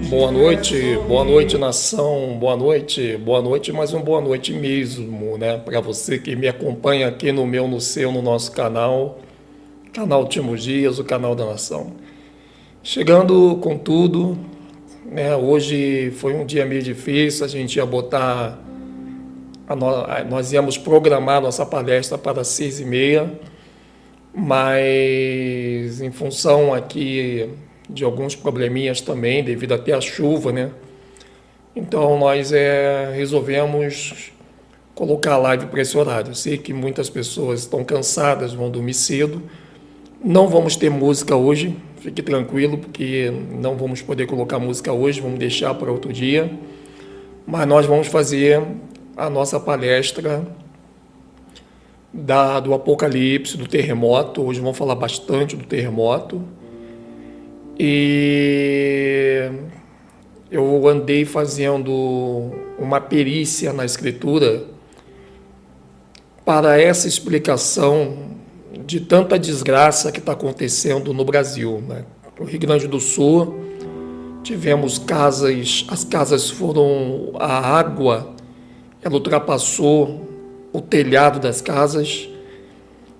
Boa noite nação, boa noite, mas um boa noite mesmo, né? Para você que me acompanha aqui no nosso canal Timo Dias, o canal da Nação. Chegando com tudo, né? Hoje foi um dia meio difícil, a gente ia botar, nós íamos programar nossa palestra para 6h30, mas em função aqui de alguns probleminhas também, devido até à chuva, né? Então nós resolvemos colocar a live para esse horário. Eu sei que muitas pessoas estão cansadas, vão dormir cedo. Não vamos ter música hoje, fique tranquilo, porque não vamos poder colocar música hoje, vamos deixar para outro dia. Mas nós vamos fazer a nossa palestra do Apocalipse, do terremoto. Hoje vamos falar bastante do terremoto. E eu andei fazendo uma perícia na escritura para essa explicação de tanta desgraça que está acontecendo no Brasil, né? No Rio Grande do Sul, tivemos as casas foram, a água, ela ultrapassou o telhado das casas.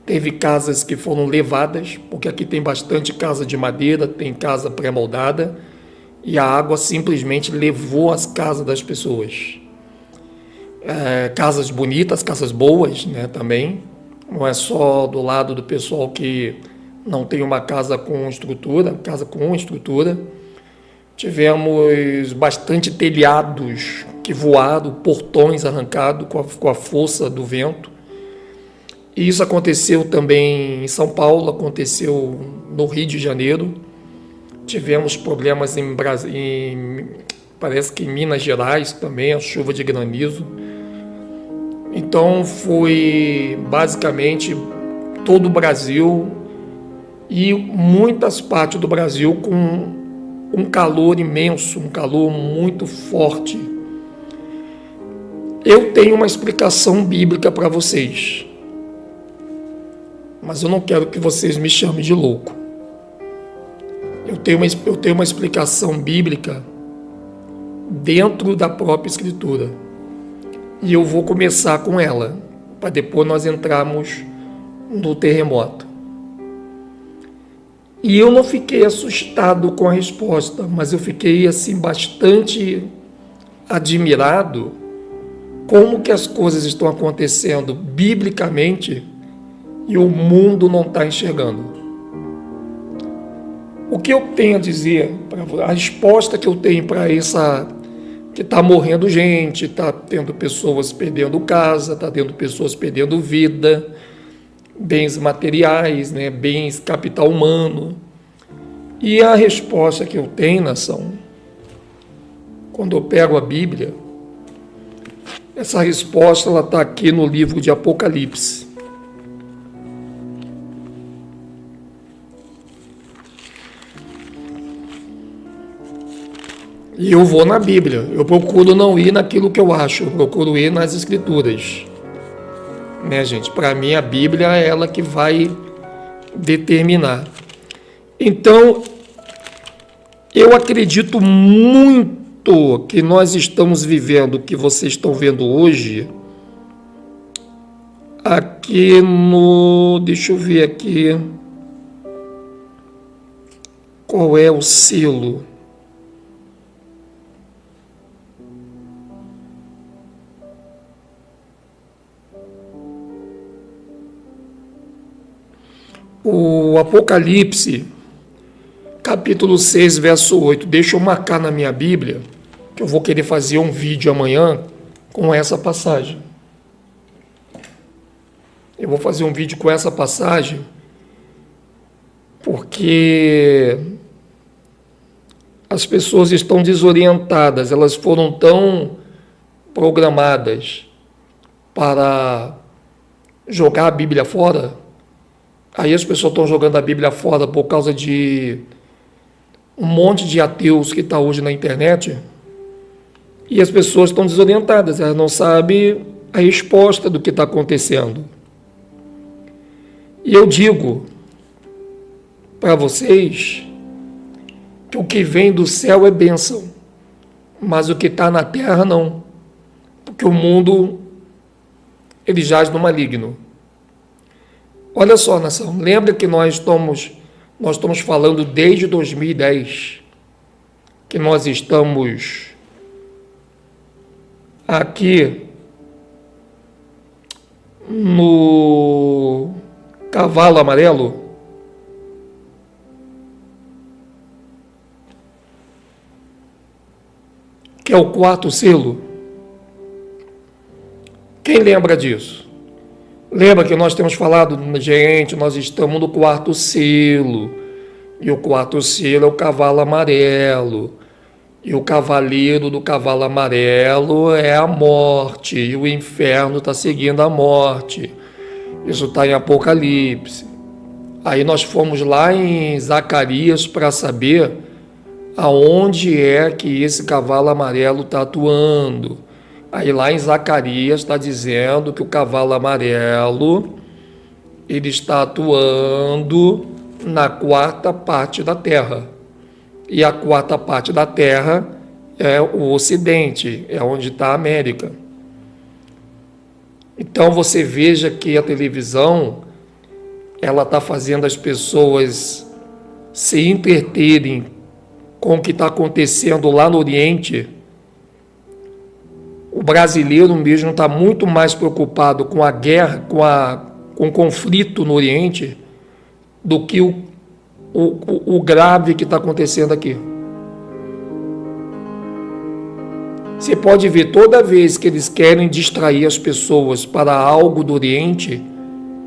Teve casas que foram levadas, porque aqui tem bastante casa de madeira, tem casa pré-moldada, e a água simplesmente levou as casas das pessoas. Casas bonitas, casas boas, né, também. Não é só do lado do pessoal que não tem uma casa com estrutura. Tivemos bastante telhados que voaram, portões arrancados com a força do vento. E isso aconteceu também em São Paulo, aconteceu no Rio de Janeiro. Tivemos problemas parece que em Minas Gerais também, a chuva de granizo. Então foi basicamente todo o Brasil e muitas partes do Brasil com um calor imenso, um calor muito forte. Eu tenho uma explicação bíblica para vocês. Mas eu não quero que vocês me chamem de louco. Eu tenho uma explicação bíblica dentro da própria Escritura. E eu vou começar com ela, para depois nós entrarmos no terremoto. E eu não fiquei assustado com a resposta, mas eu fiquei assim bastante admirado como que as coisas estão acontecendo biblicamente e o mundo não está enxergando. O que eu tenho a dizer, a resposta que eu tenho para essa, que está morrendo gente, está tendo pessoas perdendo casa, está tendo pessoas perdendo vida, bens materiais, né, bens, capital humano. E a resposta que eu tenho, nação, quando eu pego a Bíblia, essa resposta ela está aqui no livro de Apocalipse. E eu vou na Bíblia, eu procuro não ir naquilo que eu acho, eu procuro ir nas Escrituras. Né, gente? Para mim, a Bíblia é ela que vai determinar. Então, eu acredito muito que nós estamos vivendo o que vocês estão vendo hoje, aqui no... Deixa eu ver aqui. Qual é o selo? O Apocalipse, capítulo 6, verso 8. Deixa eu marcar na minha Bíblia, que eu vou querer fazer um vídeo amanhã com essa passagem. Eu vou fazer um vídeo com essa passagem, porque as pessoas estão desorientadas, elas foram tão programadas para jogar a Bíblia fora. Aí as pessoas estão jogando a Bíblia fora por causa de um monte de ateus que está hoje na internet. E as pessoas estão desorientadas, elas não sabem a resposta do que está acontecendo. E eu digo para vocês que o que vem do céu é bênção. mas o que está na terra não, porque o mundo ele jaz no maligno. Olha só, nação, lembra que nós estamos falando desde 2010 que nós estamos aqui no cavalo amarelo, que é o quarto selo. Quem lembra disso? Lembra que nós temos falado, gente, nós estamos no quarto selo, e o quarto selo é o cavalo amarelo, e o cavaleiro do cavalo amarelo é a morte, e o inferno está seguindo a morte. Isso está em Apocalipse. Aí nós fomos lá em Zacarias para saber aonde é que esse cavalo amarelo está atuando. Aí lá em Zacarias está dizendo que o cavalo amarelo ele está atuando na quarta parte da terra. E a quarta parte da terra é o Ocidente, é onde está a América. Então você veja que a televisão ela está fazendo as pessoas se entreterem com o que está acontecendo lá no Oriente. O brasileiro mesmo está muito mais preocupado com a guerra, com o conflito no Oriente, do que o grave que está acontecendo aqui. Você pode ver, toda vez que eles querem distrair as pessoas para algo do Oriente,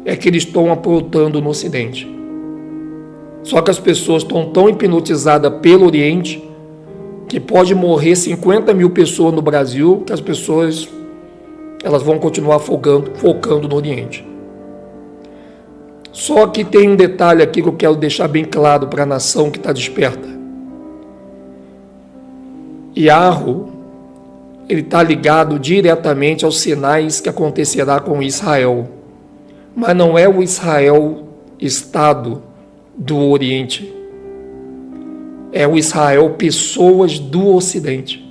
é que eles estão aprontando no Ocidente. Só que as pessoas estão tão hipnotizadas pelo Oriente que pode morrer 50 mil pessoas no Brasil, que as pessoas elas vão continuar focando no Oriente. Só que tem um detalhe aqui que eu quero deixar bem claro para a nação que está desperta. Yarro, ele está ligado diretamente aos sinais que acontecerá com Israel. Mas não é o Israel Estado do Oriente. É o Israel pessoas do Ocidente.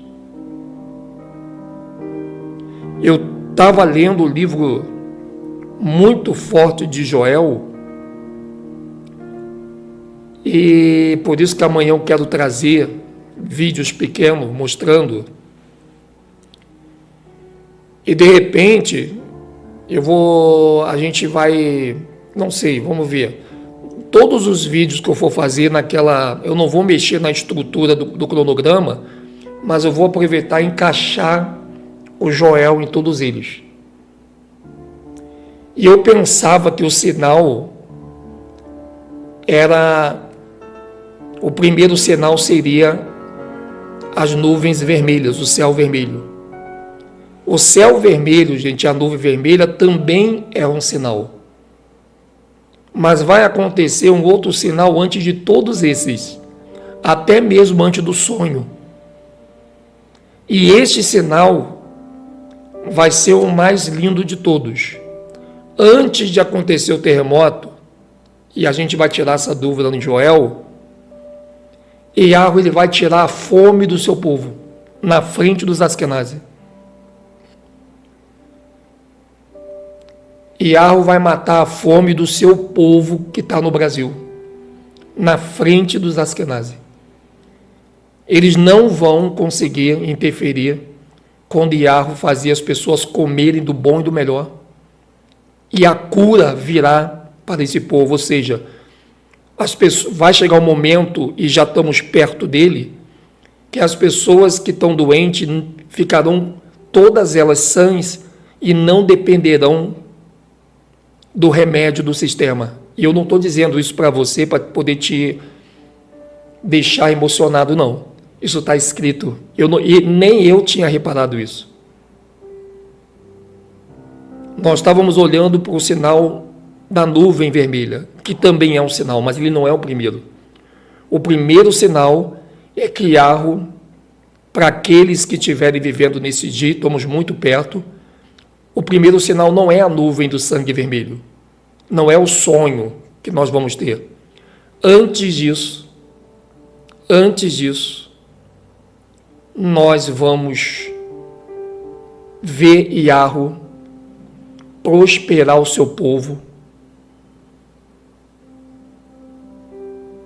Eu estava lendo o livro muito forte de Joel, e por isso que amanhã eu quero trazer vídeos pequenos mostrando. E de repente a gente vai, não sei, vamos ver. Todos os vídeos que eu for fazer eu não vou mexer na estrutura do cronograma, mas eu vou aproveitar e encaixar o Joel em todos eles. E eu pensava que o sinal o primeiro sinal seria as nuvens vermelhas, o céu vermelho. O céu vermelho, gente, a nuvem vermelha também é um sinal. Mas vai acontecer um outro sinal antes de todos esses, até mesmo antes do sonho. E este sinal vai ser o mais lindo de todos. Antes de acontecer o terremoto, e a gente vai tirar essa dúvida no Joel, Yarro ele vai tirar a fome do seu povo, na frente dos Askenazi. Yarro vai matar a fome do seu povo que está no Brasil, na frente dos Askenazi. Eles não vão conseguir interferir quando Yarro fazia as pessoas comerem do bom e do melhor. E a cura virá para esse povo, ou seja, vai chegar um momento, e já estamos perto dele, que as pessoas que estão doentes ficarão todas elas sãs e não dependerão do remédio do sistema. E eu não estou dizendo isso para você para poder te deixar emocionado, não. Isso está escrito. E nem eu tinha reparado isso. Nós estávamos olhando para o sinal da nuvem vermelha, que também é um sinal, mas ele não é o primeiro. O primeiro sinal é que Yarro, para aqueles que estiverem vivendo nesse dia, estamos muito perto, o primeiro sinal não é a nuvem do sangue vermelho, não é o sonho que nós vamos ter. Antes disso, nós vamos ver Yahweh prosperar o seu povo,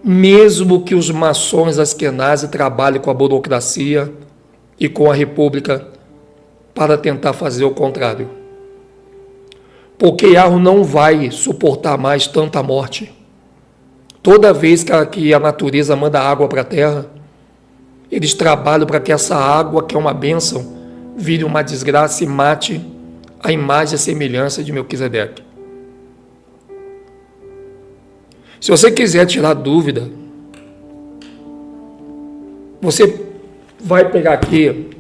mesmo que os maçons askenazi trabalhem com a burocracia e com a república para tentar fazer o contrário. Porque Yahweh não vai suportar mais tanta morte. Toda vez que a natureza manda água para a terra, eles trabalham para que essa água, que é uma bênção, vire uma desgraça e mate a imagem e a semelhança de Melquisedeque. Se você quiser tirar dúvida, você vai pegar aqui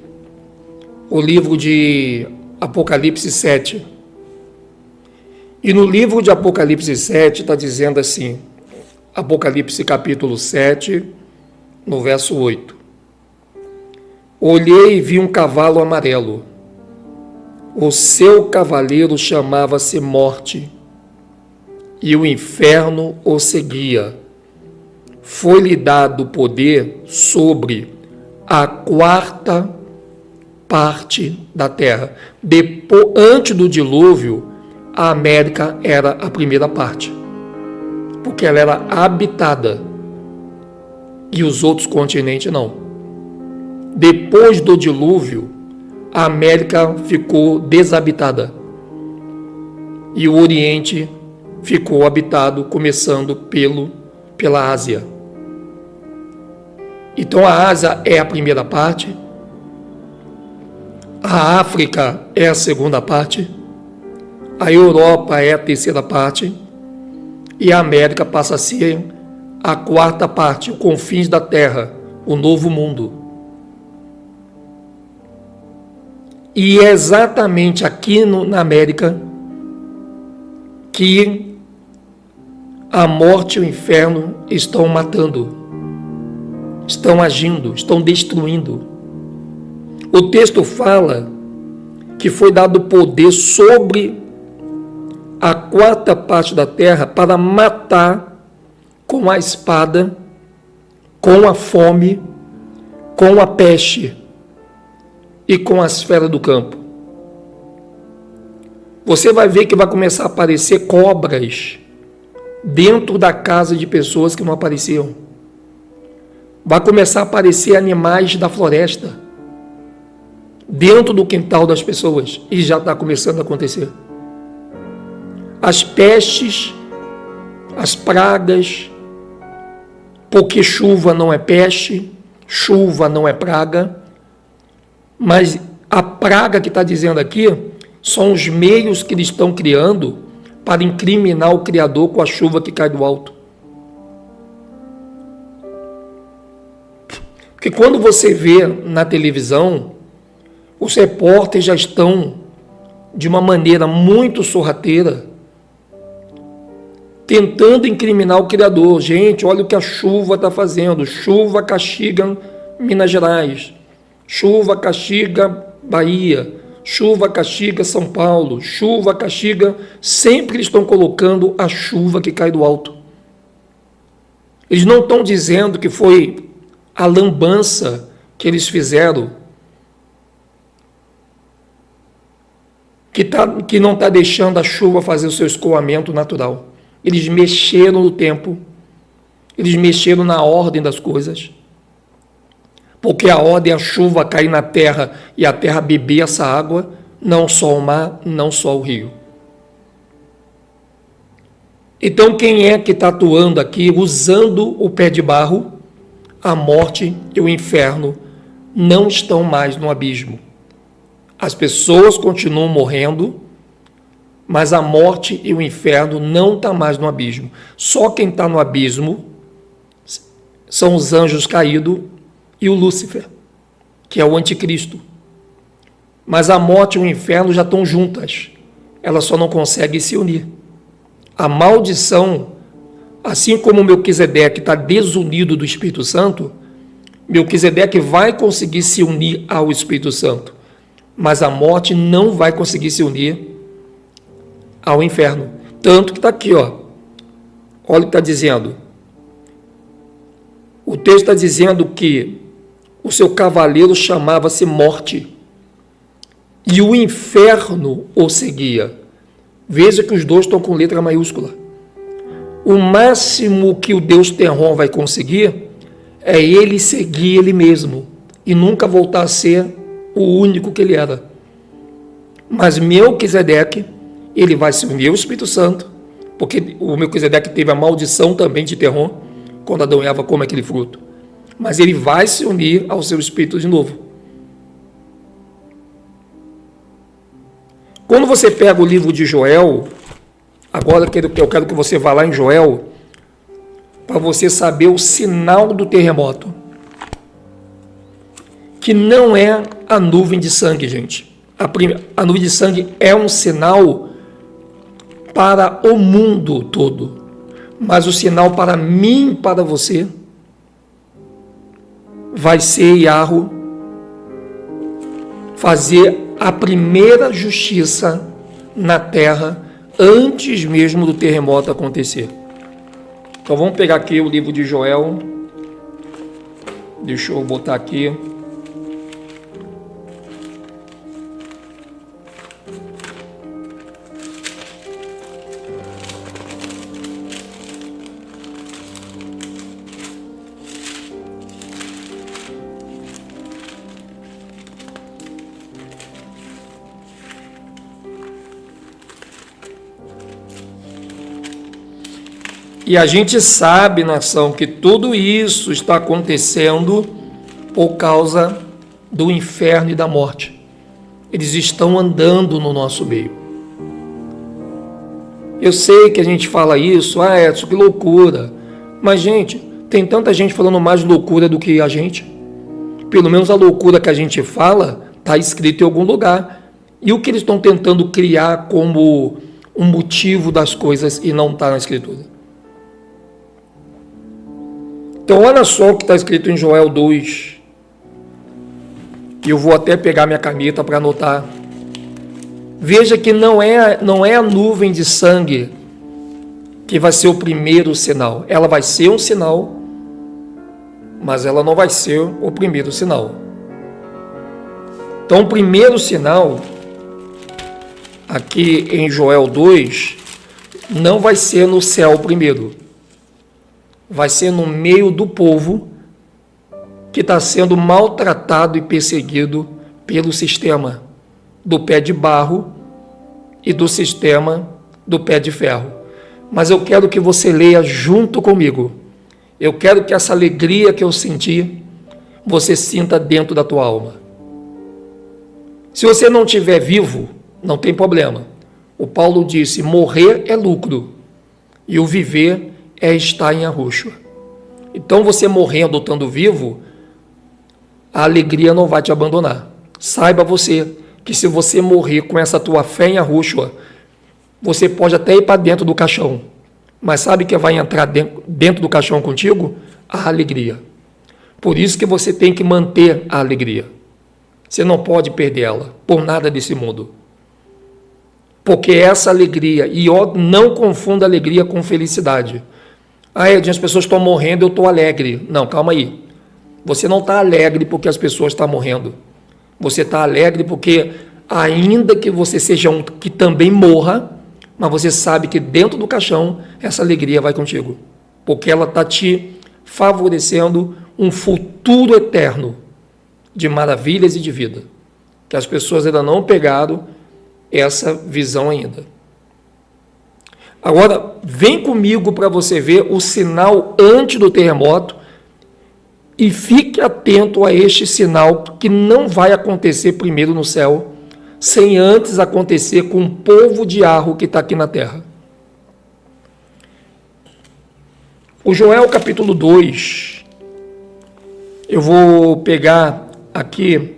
o livro de Apocalipse 7. E no livro de Apocalipse 7 está dizendo assim, Apocalipse capítulo 7, no verso 8. Olhei e vi um cavalo amarelo. O seu cavaleiro chamava-se Morte, e o inferno o seguia. Foi-lhe dado poder sobre a quarta parte da terra. Antes do dilúvio, a América era a primeira parte, porque ela era habitada e os outros continentes não. Depois do dilúvio, a América ficou desabitada e o Oriente ficou habitado, começando pela Ásia. Então a Ásia é a primeira parte, a África é a segunda parte, a Europa é a terceira parte e a América passa a ser a quarta parte, os confins da Terra, o novo mundo. E é exatamente aqui na América que a morte e o inferno estão matando, estão agindo, estão destruindo. O texto fala que foi dado poder sobre a quarta parte da terra para matar com a espada, com a fome, com a peste e com as feras do campo. Você vai ver que vai começar a aparecer cobras dentro da casa de pessoas que não apareciam. Vai começar a aparecer animais da floresta dentro do quintal das pessoas, e já está começando a acontecer. As pestes, as pragas, porque chuva não é peste, chuva não é praga, mas a praga que está dizendo aqui são os meios que eles estão criando para incriminar o Criador com a chuva que cai do alto. Porque quando você vê na televisão, os repórteres já estão de uma maneira muito sorrateira tentando incriminar o Criador. Gente, olha o que a chuva está fazendo. Chuva castiga Minas Gerais. Chuva castiga Bahia. Chuva castiga São Paulo. Chuva castiga... Sempre eles estão colocando a chuva que cai do alto. Eles não estão dizendo que foi a lambança que eles fizeram que não está deixando a chuva fazer o seu escoamento natural. Eles mexeram no tempo, eles mexeram na ordem das coisas, porque a ordem é a chuva cair na terra e a terra beber essa água, não só o mar, não só o rio. Então quem é que está atuando aqui, usando o pé de barro? A morte e o inferno não estão mais no abismo. As pessoas continuam morrendo, mas a morte e o inferno não estão mais no abismo. Só quem está no abismo são os anjos caídos e o Lúcifer, que é o anticristo. Mas a morte e o inferno já estão juntas. Elas só não conseguem se unir. A maldição, assim como Melquisedeque está desunido do Espírito Santo, Melquisedeque vai conseguir se unir ao Espírito Santo, mas a morte não vai conseguir se unir ao inferno. Tanto que está aqui, ó. Olha o que está dizendo. O texto está dizendo que o seu cavaleiro chamava-se Morte, e o inferno o seguia. Veja que os dois estão com letra maiúscula. O máximo que o Deus Tenron vai conseguir é ele seguir ele mesmo e nunca voltar a ser o único que ele era. Mas Melquisedeque, ele vai se unir ao Espírito Santo, porque o Melquisedeque teve a maldição também de Tenron, quando Adão e Eva comem aquele fruto. Mas ele vai se unir ao seu Espírito de novo. Quando você pega o livro de Joel, agora eu quero que você vá lá em Joel, para você saber o sinal do terremoto. Que não é a nuvem de sangue, gente. A nuvem de sangue é um sinal para o mundo todo. Mas o sinal para mim, para você, vai ser Yahweh fazer a primeira justiça na terra antes mesmo do terremoto acontecer. Então vamos pegar aqui o livro de Joel. Deixa eu botar aqui. E a gente sabe, nação, que tudo isso está acontecendo por causa do inferno e da morte. Eles estão andando no nosso meio. Eu sei que a gente fala isso, Edson, que loucura. Mas, gente, tem tanta gente falando mais loucura do que a gente. Pelo menos a loucura que a gente fala está escrito em algum lugar. E o que eles estão tentando criar como um motivo das coisas e não está na Escritura. Então, olha só o que está escrito em Joel 2. E eu vou até pegar minha caneta para anotar. Veja que não é a nuvem de sangue que vai ser o primeiro sinal. Ela vai ser um sinal, mas ela não vai ser o primeiro sinal. Então, o primeiro sinal, aqui em Joel 2, não vai ser no céu primeiro. Vai ser no meio do povo que está sendo maltratado e perseguido pelo sistema do pé de barro e do sistema do pé de ferro. Mas eu quero que você leia junto comigo. Eu quero que essa alegria que eu senti, você sinta dentro da tua alma. Se você não estiver vivo, não tem problema. O Paulo disse, morrer é lucro e o viver é estar em Yahushua. Então, você morrendo ou estando vivo, a alegria não vai te abandonar. Saiba você que se você morrer com essa tua fé em Yahushua, você pode até ir para dentro do caixão, mas sabe que vai entrar dentro do caixão contigo? A alegria. Por isso que você tem que manter a alegria. Você não pode perder ela, por nada desse mundo. Porque essa alegria, e não confunda alegria com felicidade. Edinho, as pessoas estão morrendo, eu estou alegre. Não, calma aí. Você não está alegre porque as pessoas estão morrendo. Você está alegre porque, ainda que você seja um que também morra, mas você sabe que dentro do caixão, essa alegria vai contigo. Porque ela está te favorecendo um futuro eterno de maravilhas e de vida. Que as pessoas ainda não pegaram essa visão ainda. Agora, vem comigo para você ver o sinal antes do terremoto e fique atento a este sinal que não vai acontecer primeiro no céu, sem antes acontecer com o povo de Arro que está aqui na terra. O Joel capítulo 2, eu vou pegar aqui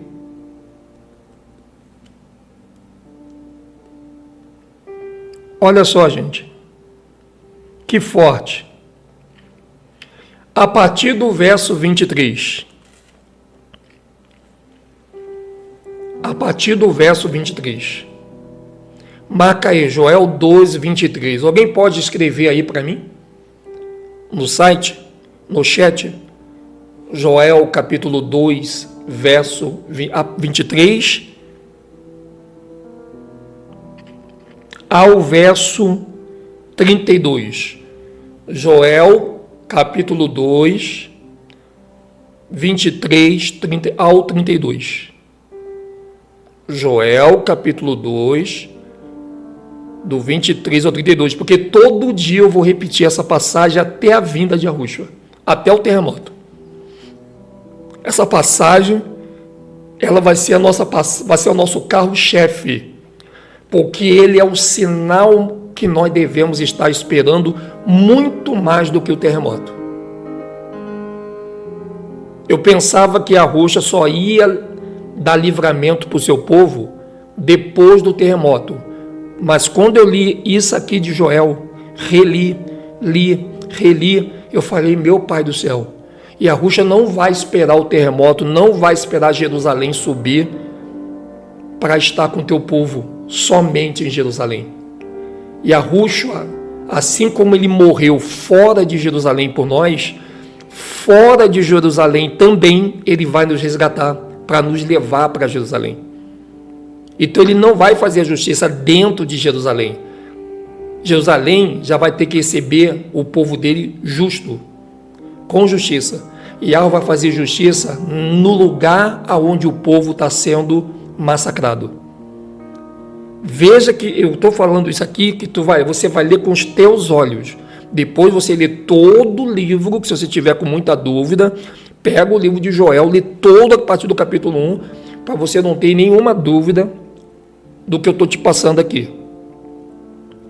olha só, gente. Que forte. A partir do verso 23. A partir do verso 23. Marca aí, Joel 12, 23. Alguém pode escrever aí para mim? No site? No chat? Joel capítulo 2, verso 23 ao verso 32. Joel capítulo 2, 23 ao 32. Joel capítulo 2, do 23 ao 32, porque todo dia eu vou repetir essa passagem até a vinda de Yahushua, até o terremoto. Essa passagem, ela vai ser o nosso carro-chefe, porque ele é o sinal que nós devemos estar esperando muito mais do que o terremoto. Eu pensava que Yahushua só ia dar livramento para o seu povo depois do terremoto. Mas quando eu li isso aqui de Joel, reli, eu falei, meu Pai do céu, Yahushua não vai esperar o terremoto, não vai esperar Jerusalém subir para estar com o teu povo somente em Jerusalém. Yahushua, assim como ele morreu fora de Jerusalém por nós, fora de Jerusalém também ele vai nos resgatar para nos levar para Jerusalém. Então ele não vai fazer a justiça dentro de Jerusalém. Jerusalém já vai ter que receber o povo dele justo, com justiça. E Yahweh vai fazer justiça no lugar aonde o povo está sendo massacrado. Veja que eu estou falando isso aqui, que você vai ler com os teus olhos. Depois você lê todo o livro, que se você tiver com muita dúvida, pega o livro de Joel, lê toda a partir do capítulo 1, para você não ter nenhuma dúvida do que eu estou te passando aqui.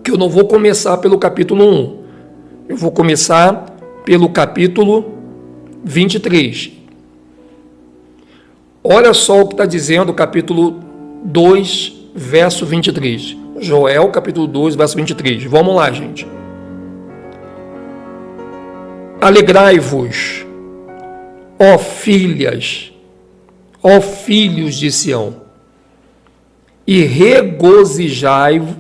Que eu não vou começar pelo capítulo 1, eu vou começar pelo capítulo 23. Olha só o que está dizendo o capítulo 2, verso 23. Joel, capítulo 2, verso 23. Vamos lá, gente. Alegrai-vos, ó filhas, ó filhos de Sião, e regozijai-vos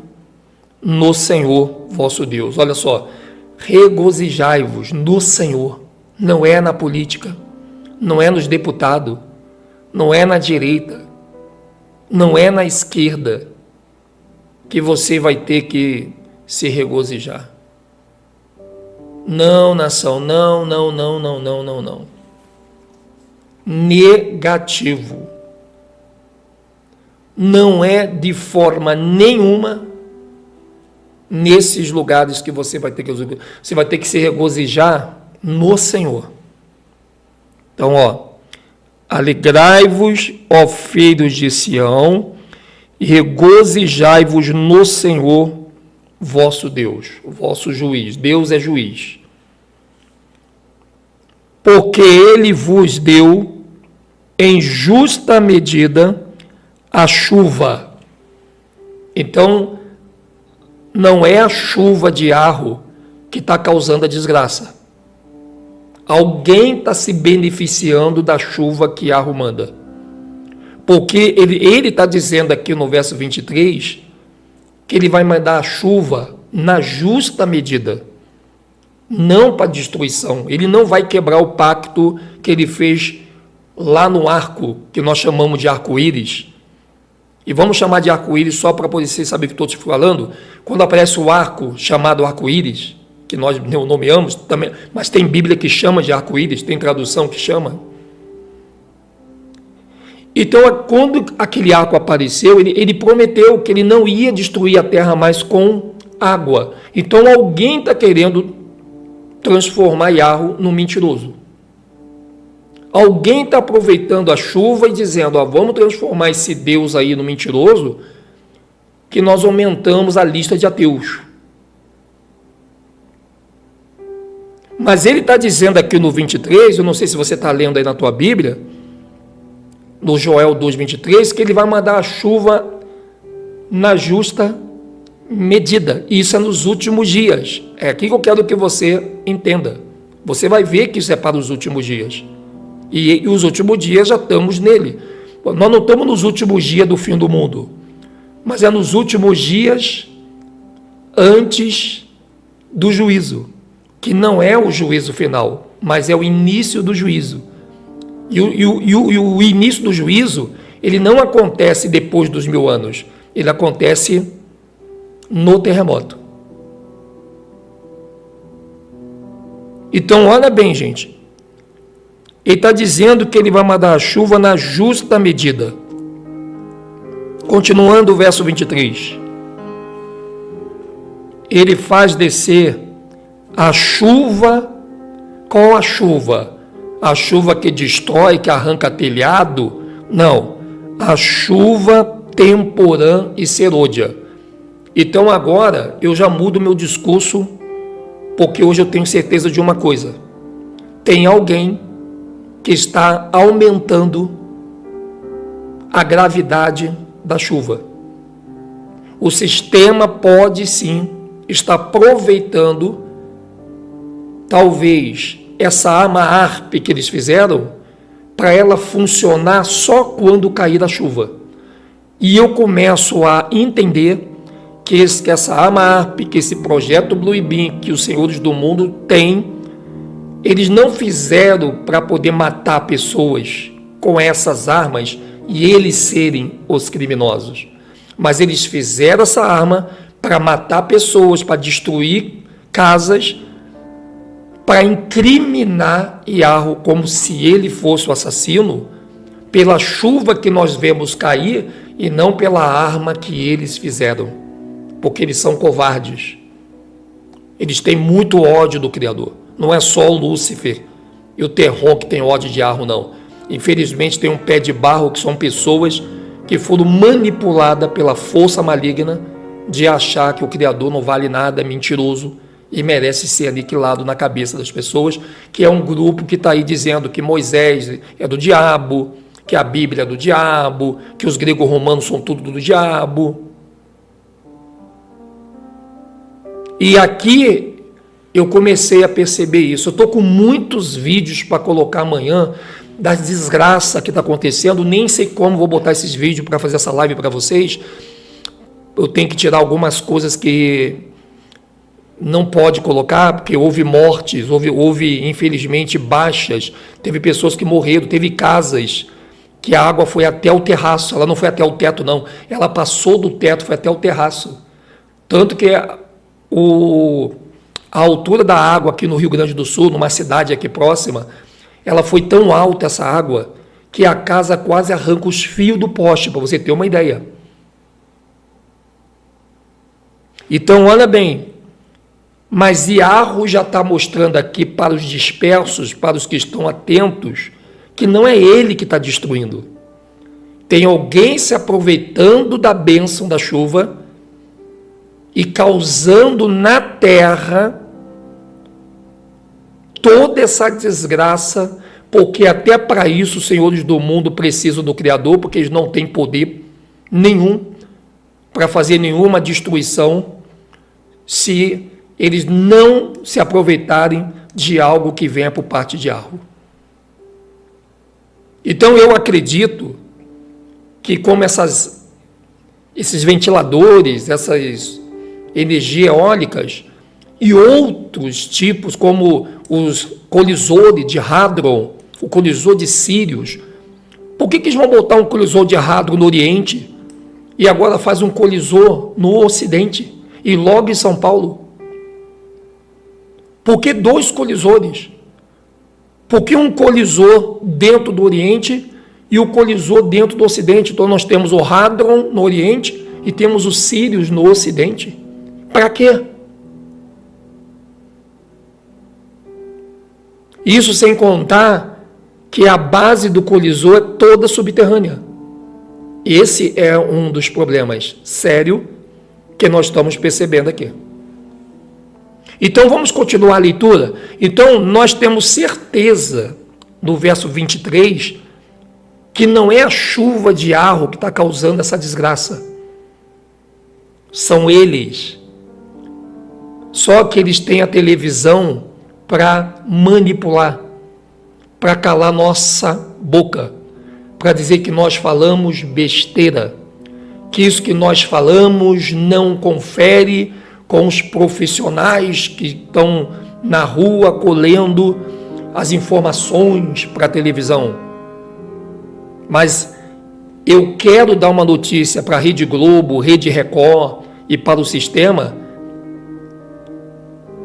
no Senhor vosso Deus. Olha só, regozijai-vos no Senhor. Não é na política, não é nos deputados, não é na direita, não é na esquerda que você vai ter que se regozijar. Não, nação, não. Negativo. Não é de forma nenhuma nesses lugares que você vai ter que se regozijar no Senhor. Então, alegrai-vos, ó filhos de Sião, e regozijai-vos no Senhor vosso Deus, vosso juiz. Deus é juiz. Porque ele vos deu em justa medida a chuva. Então, não é a chuva de Arro que está causando a desgraça. Alguém está se beneficiando da chuva que Arro manda. Porque ele está dizendo aqui no verso 23 que ele vai mandar a chuva na justa medida, não para destruição. Ele não vai quebrar o pacto que ele fez lá no arco, que nós chamamos de arco-íris. E vamos chamar de arco-íris só para poder saber o que estou te falando. Quando aparece o arco chamado arco-íris, que nós nomeamos também, mas tem Bíblia que chama de arco-íris, tem tradução que chama. Então, quando aquele arco apareceu, ele prometeu que ele não ia destruir a terra mais com água. Então, alguém está querendo transformar Yahweh num mentiroso. Alguém está aproveitando a chuva e dizendo, vamos transformar esse Deus aí no mentiroso, que nós aumentamos a lista de ateus. Mas ele está dizendo aqui no 23, eu não sei se você está lendo aí na tua Bíblia, no Joel 2,23, que ele vai mandar a chuva na justa medida. Isso é nos últimos dias. É aqui que eu quero que você entenda. Você vai ver que isso é para os últimos dias. E os últimos dias já estamos nele. Nós não estamos nos últimos dias do fim do mundo, mas é nos últimos dias antes do juízo, que não é o juízo final, mas é o início do juízo. E o início do juízo, ele não acontece depois dos 1000 anos, ele acontece no terremoto. Então, olha bem, gente. Ele está dizendo que ele vai mandar a chuva na justa medida. Continuando o verso 23. Ele faz descer a chuva com a chuva. A chuva que destrói, que arranca telhado. Não. A chuva temporã e serôdia. Então agora eu já mudo meu discurso, porque hoje eu tenho certeza de uma coisa. Tem alguém que está aumentando a gravidade da chuva. O sistema pode sim estar aproveitando talvez essa arma-arp que eles fizeram para ela funcionar só quando cair a chuva. E eu começo a entender que essa arma-arp, que esse projeto Blue Beam que os senhores do mundo têm, eles não fizeram para poder matar pessoas com essas armas e eles serem os criminosos. Mas eles fizeram essa arma para matar pessoas, para destruir casas, para incriminar Yarro como se ele fosse o assassino, pela chuva que nós vemos cair e não pela arma que eles fizeram, porque eles são covardes. Eles têm muito ódio do Criador. Não é só o Lúcifer e o terror que tem ódio de Yarro, não. Infelizmente tem um pé de barro que são pessoas que foram manipuladas pela força maligna de achar que o Criador não vale nada, é mentiroso e merece ser aniquilado na cabeça das pessoas, que é um grupo que está aí dizendo que Moisés é do diabo, que a Bíblia é do diabo, que os gregos-romanos são tudo do diabo. E aqui eu comecei a perceber isso. Eu estou com muitos vídeos para colocar amanhã da desgraça que está acontecendo. Nem sei como vou botar esses vídeos para fazer essa live para vocês. Eu tenho que tirar algumas coisas que não pode colocar, porque houve mortes, houve infelizmente baixas, teve pessoas que morreram, teve casas que a água foi até o terraço, ela não foi até o teto não, ela passou do teto, foi até o terraço. Tanto que a altura da água aqui no Rio Grande do Sul, numa cidade aqui próxima, ela foi tão alta essa água, que a casa quase arranca os fios do poste, para você ter uma ideia. Então, olha bem, mas Yarro já está mostrando aqui para os dispersos, para os que estão atentos, que não é ele que está destruindo. Tem alguém se aproveitando da bênção da chuva e causando na terra toda essa desgraça, porque até para isso os senhores do mundo precisam do Criador, porque eles não têm poder nenhum para fazer nenhuma destruição se eles não se aproveitarem de algo que venha por parte de Yarro. Então eu acredito que como esses ventiladores, essas energias eólicas e outros tipos como os colisores de Hadron, o colisor de Sírios, por que eles vão botar um colisor de Hadron no Oriente e agora faz um colisor no Ocidente e logo em São Paulo? Por que 2 colisores? Por que um colisor dentro do Oriente e o colisor dentro do Ocidente? Então nós temos o Hadron no Oriente e temos os Sírios no Ocidente. Para quê? Isso sem contar que a base do colisor é toda subterrânea. Esse é um dos problemas sérios que nós estamos percebendo aqui. Então vamos continuar a leitura. Então nós temos certeza, no verso 23, que não é a chuva de Yarro que está causando essa desgraça. São eles. Só que eles têm a televisão para manipular, para calar nossa boca, para dizer que nós falamos besteira, que isso que nós falamos não confere com os profissionais que estão na rua colhendo as informações para a televisão. Mas eu quero dar uma notícia para a Rede Globo, Rede Record e para o sistema,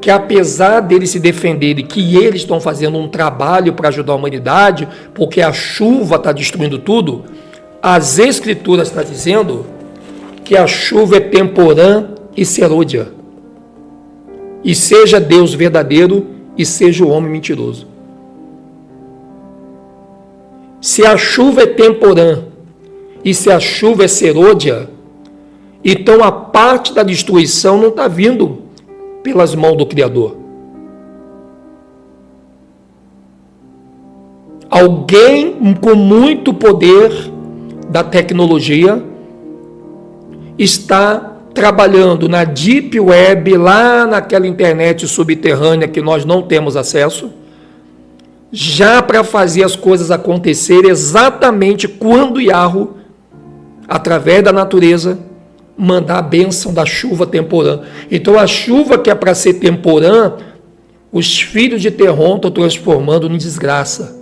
que apesar deles se defenderem que eles estão fazendo um trabalho para ajudar a humanidade, porque a chuva está destruindo tudo, as Escrituras estão dizendo que a chuva é temporã e serôdia. E seja Deus verdadeiro e seja o homem mentiroso. Se a chuva é temporã e se a chuva é serôdia, então a parte da destruição não está vindo pelas mãos do Criador. Alguém com muito poder da tecnologia está trabalhando na Deep Web, lá naquela internet subterrânea que nós não temos acesso, já para fazer as coisas acontecerem exatamente quando Yahweh, através da natureza, mandar a bênção da chuva temporã. Então a chuva que é para ser temporã, os filhos de Terron estão transformando em desgraça,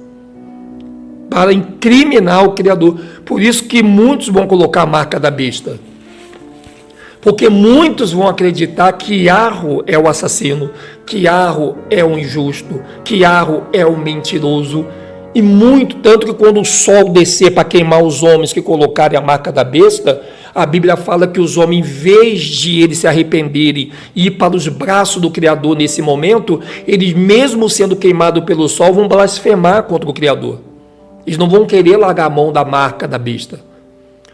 para incriminar o Criador. Por isso que muitos vão colocar a marca da besta. Porque muitos vão acreditar que Yahweh é o assassino, que Yahweh é o injusto, que Yahweh é o mentiroso. E muito, tanto que quando o sol descer para queimar os homens que colocarem a marca da besta, a Bíblia fala que os homens, em vez de eles se arrependerem e ir para os braços do Criador nesse momento, eles, mesmo sendo queimados pelo sol, vão blasfemar contra o Criador. Eles não vão querer largar a mão da marca da besta.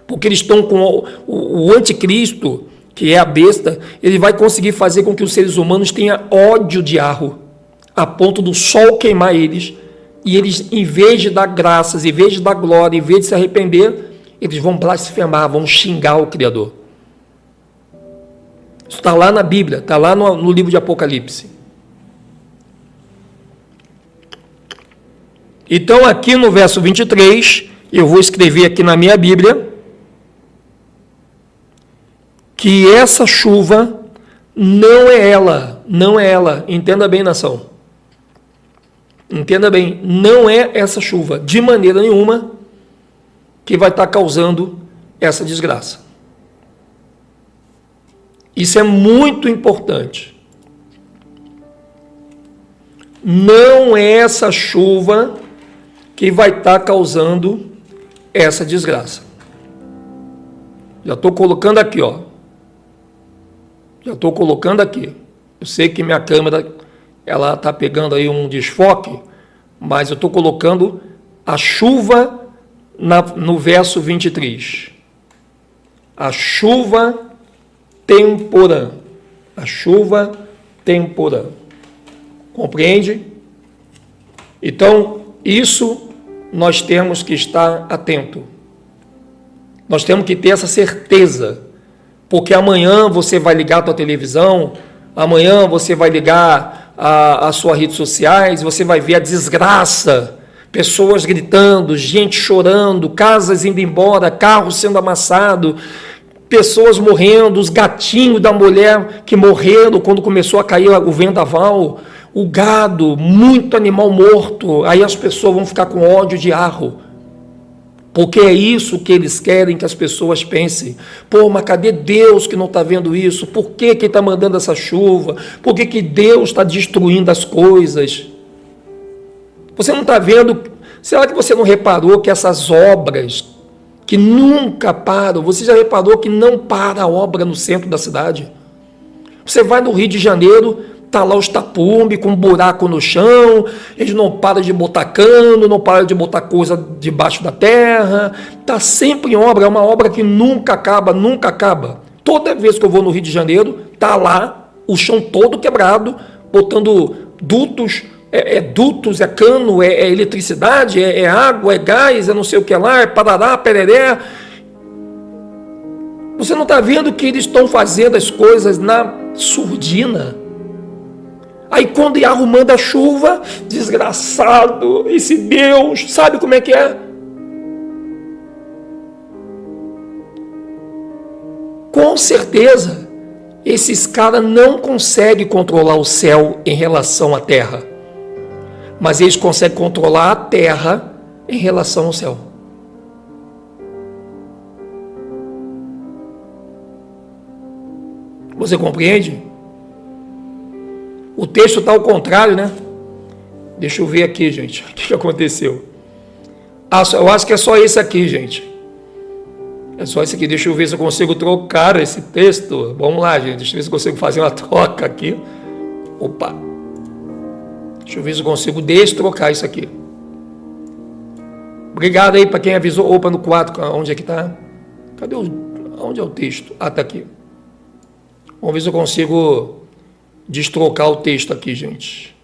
Porque eles estão com o anticristo, que é a besta, ele vai conseguir fazer com que os seres humanos tenham ódio de Yahweh, a ponto do sol queimar eles, e eles, em vez de dar graças, em vez de dar glória, em vez de se arrepender, eles vão blasfemar, vão xingar o Criador. Isso está lá na Bíblia, está lá no livro de Apocalipse. Então, aqui no verso 23, eu vou escrever aqui na minha Bíblia, que essa chuva não é ela, entenda bem, nação, entenda bem, não é essa chuva, de maneira nenhuma, que vai estar causando essa desgraça. Isso é muito importante. Não é essa chuva que vai estar causando essa desgraça. Já estou colocando aqui, ó. Já estou colocando aqui. Eu sei que minha câmera ela está pegando aí um desfoque, mas eu estou colocando a chuva no verso 23. A chuva temporã. A chuva temporã. Compreende? Então, isso nós temos que estar atento. Nós temos que ter essa certeza. Porque amanhã você vai ligar a tua televisão, amanhã você vai ligar as suas redes sociais, você vai ver a desgraça, pessoas gritando, gente chorando, casas indo embora, carros sendo amassados, pessoas morrendo, os gatinhos da mulher que morreram quando começou a cair o vendaval, o gado, muito animal morto, aí as pessoas vão ficar com ódio de Yahweh. Porque é isso que eles querem que as pessoas pensem. Pô, mas cadê Deus que não está vendo isso? Por que está mandando essa chuva? Por que Deus está destruindo as coisas? Você não está vendo? Será que você não reparou que essas obras que nunca param, você já reparou que não para a obra no centro da cidade? Você vai no Rio de Janeiro, está lá os tapumes com um buraco no chão, eles não param de botar cano, não param de botar coisa debaixo da terra, está sempre em obra, é uma obra que nunca acaba, nunca acaba. Toda vez que eu vou no Rio de Janeiro, está lá o chão todo quebrado, botando dutos, dutos, é cano, é eletricidade, é água, é gás, é não sei o que lá, é parará, pereré. Você não está vendo que eles estão fazendo as coisas na surdina? Aí quando Yahweh manda chuva, desgraçado, esse Deus, sabe como é que é? Com certeza, esses caras não conseguem controlar o céu em relação à terra, mas eles conseguem controlar a terra em relação ao céu. Você compreende? O texto está ao contrário, né? Deixa eu ver aqui, gente. O que aconteceu? Eu acho que é só esse aqui, gente. É só esse aqui. Deixa eu ver se eu consigo trocar esse texto. Vamos lá, gente. Deixa eu ver se eu consigo fazer uma troca aqui. Opa. Deixa eu ver se eu consigo destrocar isso aqui. Obrigado aí para quem avisou. Opa, no 4. Onde é que está? Cadê onde é o texto? Ah, está aqui. Vamos ver se eu consigo destrocar o texto aqui, gente.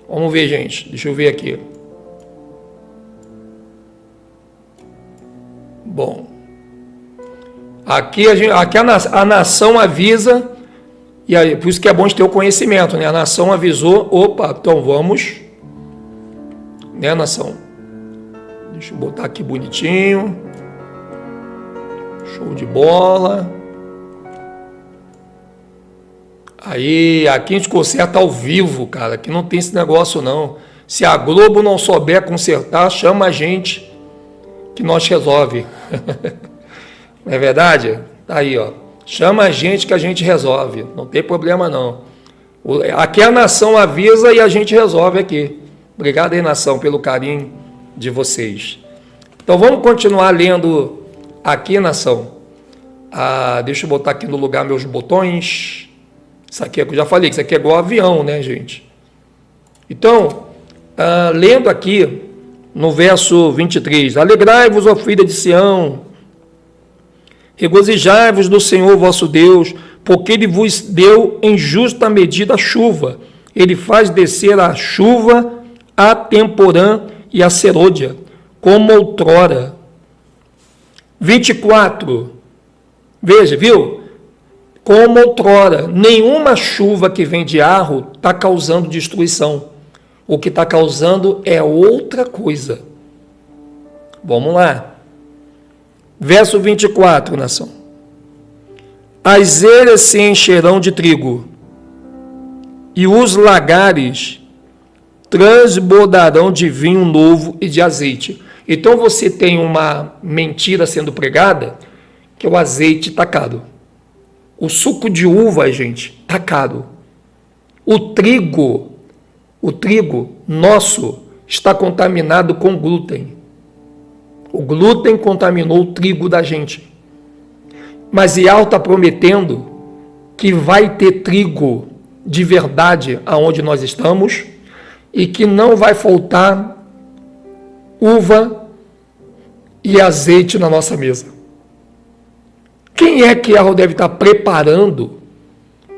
Vamos ver, gente. Deixa eu ver aqui. Bom. Aqui a nação avisa, e aí, por isso que é bom de ter o conhecimento, né? A nação avisou, opa, então vamos, né, nação? Deixa eu botar aqui bonitinho. Show de bola. Aí, aqui a gente conserta ao vivo, cara. Aqui não tem esse negócio, não. Se a Globo não souber consertar, chama a gente que nós resolve. Não é verdade? Tá aí, ó. Chama a gente que a gente resolve. Não tem problema, não. Aqui a nação avisa e a gente resolve aqui. Obrigado aí, nação, pelo carinho de vocês. Então, vamos continuar lendo aqui, nação. Deixa eu botar aqui no lugar meus botões. Isso aqui, eu já falei, que isso aqui é igual avião, né, gente? Então, lendo aqui, no verso 23, alegrai-vos, ó filha de Sião, regozijai-vos do Senhor vosso Deus, porque Ele vos deu em justa medida a chuva. Ele faz descer a chuva, a temporã e a serôdia, como outrora. 24, veja, viu? Como outrora, nenhuma chuva que vem de Arro está causando destruição. O que está causando é outra coisa. Vamos lá. Verso 24, nação. As eiras se encherão de trigo, e os lagares transbordarão de vinho novo e de azeite. Então você tem uma mentira sendo pregada, que o azeite está caro. O suco de uva, gente, está caro. O trigo nosso está contaminado com glúten. O glúten contaminou o trigo da gente. Mas Yahweh está prometendo que vai ter trigo de verdade aonde nós estamos e que não vai faltar uva e azeite na nossa mesa. Quem é que Yahweh deve estar preparando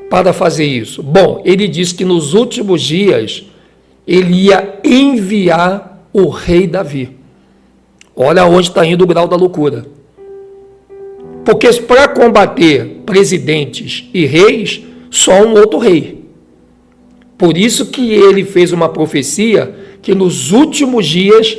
para fazer isso? Bom, ele disse que nos últimos dias ele ia enviar o rei Davi. Olha onde está indo o grau da loucura. Porque para combater presidentes e reis, só um outro rei. Por isso que ele fez uma profecia que nos últimos dias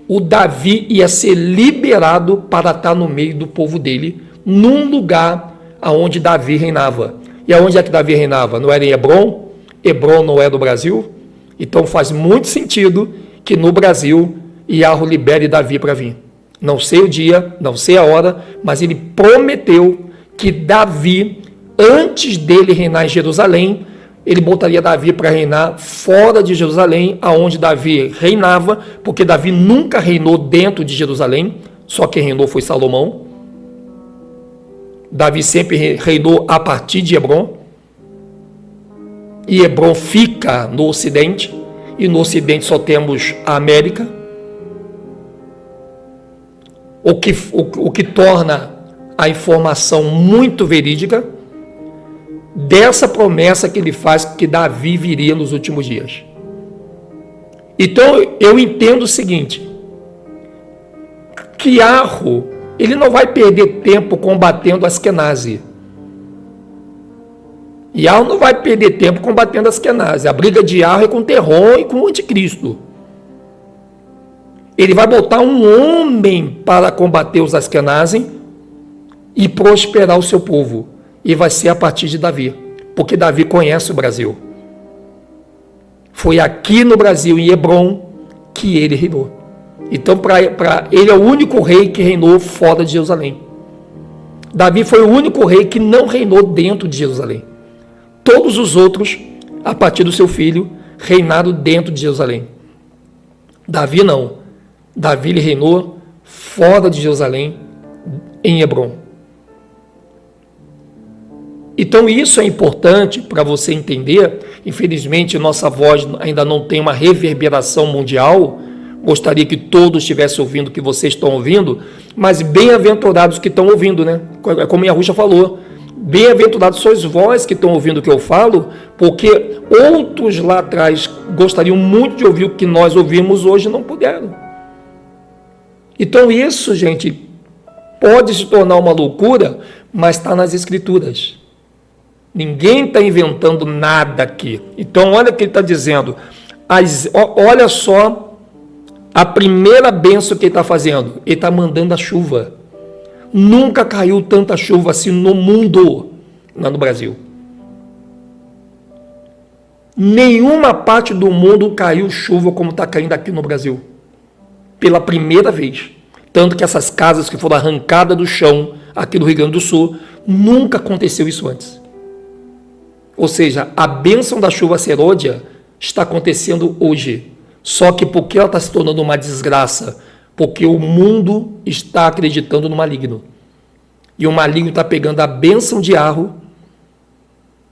o Davi ia ser liberado para estar no meio do povo dele, num lugar onde Davi reinava. E aonde é que Davi reinava? Não era em Hebrom? Hebrom não é do Brasil? Então faz muito sentido que no Brasil Yahweh libere Davi para vir. Não sei o dia, não sei a hora, mas ele prometeu que Davi, antes dele reinar em Jerusalém, ele botaria Davi para reinar fora de Jerusalém, aonde Davi reinava, porque Davi nunca reinou dentro de Jerusalém, só quem reinou foi Salomão. Davi sempre reinou a partir de Hebrom. E Hebrom fica no Ocidente, e no Ocidente só temos a América, o que torna a informação muito verídica dessa promessa que ele faz que Davi viria nos últimos dias. Então eu entendo o seguinte, que Arro, ele não vai perder tempo combatendo Askenazi. Yahweh não vai perder tempo combatendo Askenazi. A briga de Yahweh é com o Terron e com o anticristo. Ele vai botar um homem para combater os Askenazi e prosperar o seu povo. E vai ser a partir de Davi. Porque Davi conhece o Brasil. Foi aqui no Brasil, em Hebrom, que ele reinou. Então, ele é o único rei que reinou fora de Jerusalém. Davi foi o único rei que não reinou dentro de Jerusalém. Todos os outros, a partir do seu filho, reinaram dentro de Jerusalém. Davi não. Davi ele reinou fora de Jerusalém, em Hebrom. Então isso é importante para você entender. Infelizmente nossa voz ainda não tem uma reverberação mundial. Gostaria que todos estivessem ouvindo o que vocês estão ouvindo, mas bem-aventurados que estão ouvindo, né? Como a Yahusha falou, bem-aventurados sois vós que estão ouvindo o que eu falo, porque outros lá atrás gostariam muito de ouvir o que nós ouvimos hoje e não puderam. Então isso, gente, pode se tornar uma loucura, mas está nas Escrituras. Ninguém está inventando nada aqui. Então olha o que ele está dizendo. Olha só a primeira bênção que ele está fazendo. Ele está mandando a chuva. Nunca caiu tanta chuva assim no mundo, lá no Brasil. Nenhuma parte do mundo caiu chuva como está caindo aqui no Brasil. Pela primeira vez. Tanto que essas casas que foram arrancadas do chão aqui no Rio Grande do Sul, nunca aconteceu isso antes. Ou seja, a bênção da chuva serôdia está acontecendo hoje. Só que porque ela está se tornando uma desgraça? Porque o mundo está acreditando no maligno. E o maligno está pegando a bênção de Arro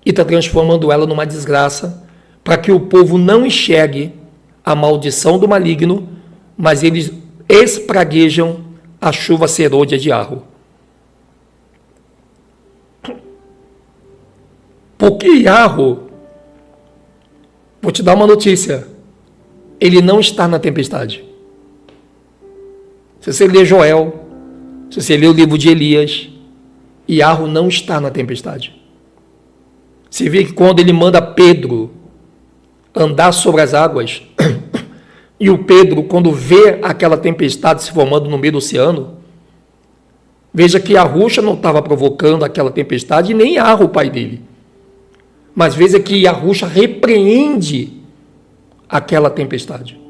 e está transformando ela numa desgraça, para que o povo não enxergue a maldição do maligno, mas eles espraguejam a chuva serôdia de Arro. Porque Arro, vou te dar uma notícia, ele não está na tempestade. Se você ler Joel, se você ler o livro de Elias, Arro não está na tempestade. Você vê que quando ele manda Pedro andar sobre as águas, e o Pedro, quando vê aquela tempestade se formando no meio do oceano, veja que Yahusha não estava provocando aquela tempestade, e nem Arro, o pai dele. Mas veja que Yahusha repreende aquela tempestade.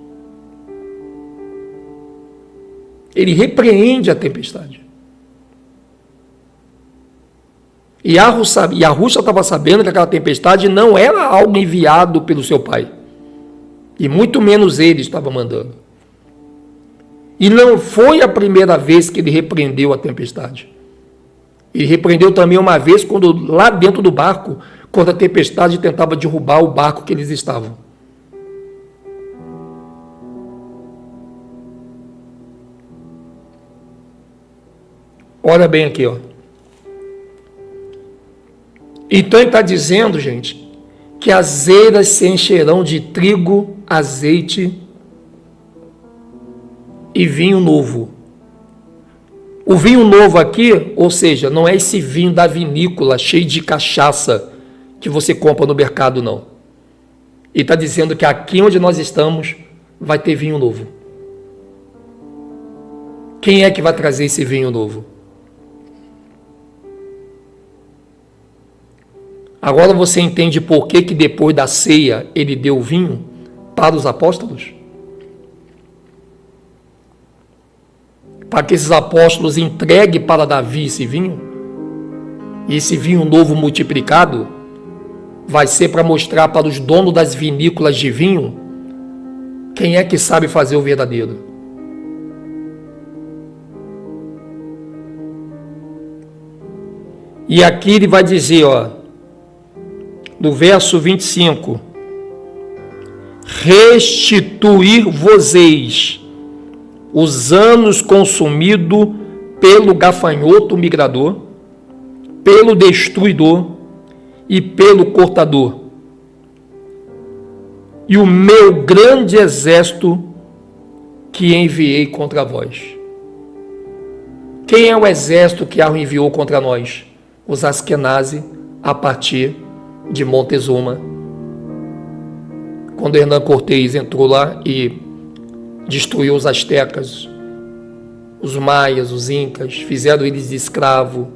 Ele repreende a tempestade. E Yahusha estava sabendo que aquela tempestade não era algo enviado pelo seu pai. E muito menos ele estava mandando. E não foi a primeira vez que ele repreendeu a tempestade. Ele repreendeu também uma vez, quando lá dentro do barco, quando a tempestade tentava derrubar o barco que eles estavam. Olha bem aqui, ó. Então ele está dizendo, gente, que as eiras se encherão de trigo, azeite e vinho novo. O vinho novo aqui, ou seja, não é esse vinho da vinícola cheio de cachaça que você compra no mercado, não. Ele está dizendo que aqui onde nós estamos vai ter vinho novo. Quem é que vai trazer esse vinho novo? Agora você entende por que depois da ceia ele deu o vinho para os apóstolos? Para que esses apóstolos entreguem para Davi esse vinho? E esse vinho novo multiplicado vai ser para mostrar para os donos das vinícolas de vinho quem é que sabe fazer o verdadeiro. E aqui ele vai dizer, ó, do verso 25, restituir-vos-eis os anos consumidos pelo gafanhoto migrador, pelo destruidor e pelo cortador, e o meu grande exército que enviei contra vós. Quem é o exército que Arro enviou contra nós? Os Askenazi, a partir de Montezuma, quando Hernán Cortés entrou lá e destruiu os astecas, os maias, os incas, fizeram eles de escravo,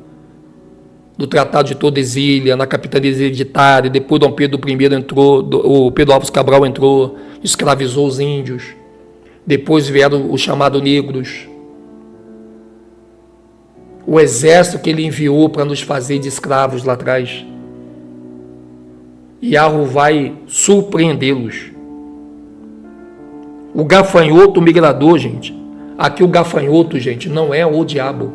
do Tratado de Tordesilhas, na capitania hereditária. Depois Dom Pedro I entrou, o Pedro Álvares Cabral entrou, escravizou os índios. Depois vieram os chamados negros. o exército que ele enviou para nos fazer de escravos lá atrás. Yahweh vai surpreendê-los. O gafanhoto migrador, gente. Aqui o gafanhoto, gente, não é o diabo.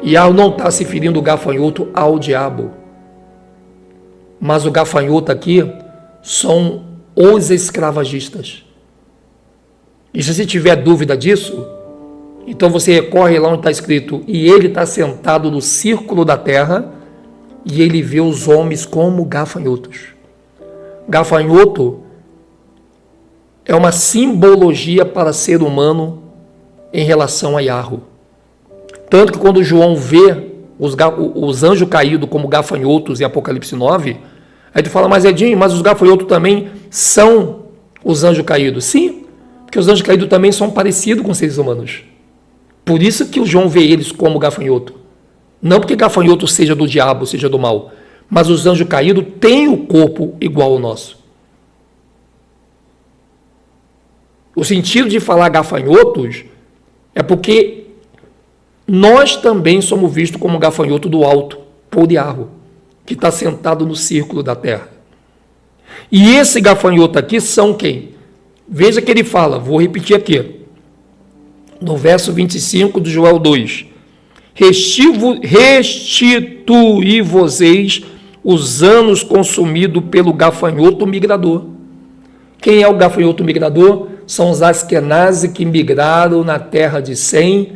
Yahweh não está se referindo o gafanhoto ao diabo. Mas o gafanhoto aqui são os escravagistas. E se você tiver dúvida disso, então você recorre lá onde está escrito: e ele está sentado no círculo da terra, e ele vê os homens como gafanhotos. Gafanhoto é uma simbologia para ser humano em relação a Yahweh. Tanto que quando João vê os anjos caídos como gafanhotos em Apocalipse 9, aí tu fala: mas Edinho, mas os gafanhotos também são os anjos caídos. Sim, porque os anjos caídos também são parecidos com seres humanos. Por isso que o João vê eles como gafanhoto. Não porque gafanhoto seja do diabo, seja do mal, mas os anjos caídos têm o corpo igual ao nosso. O sentido de falar gafanhotos é porque nós também somos vistos como gafanhoto do alto, por Yahweh, que está sentado no círculo da terra. E esse gafanhoto aqui são quem? Veja que ele fala, vou repetir aqui, no verso 25 de Joel 2, restituí-vos-eis os anos consumidos pelo gafanhoto migrador. Quem é o gafanhoto migrador? São os Askenazi que migraram na terra de Sem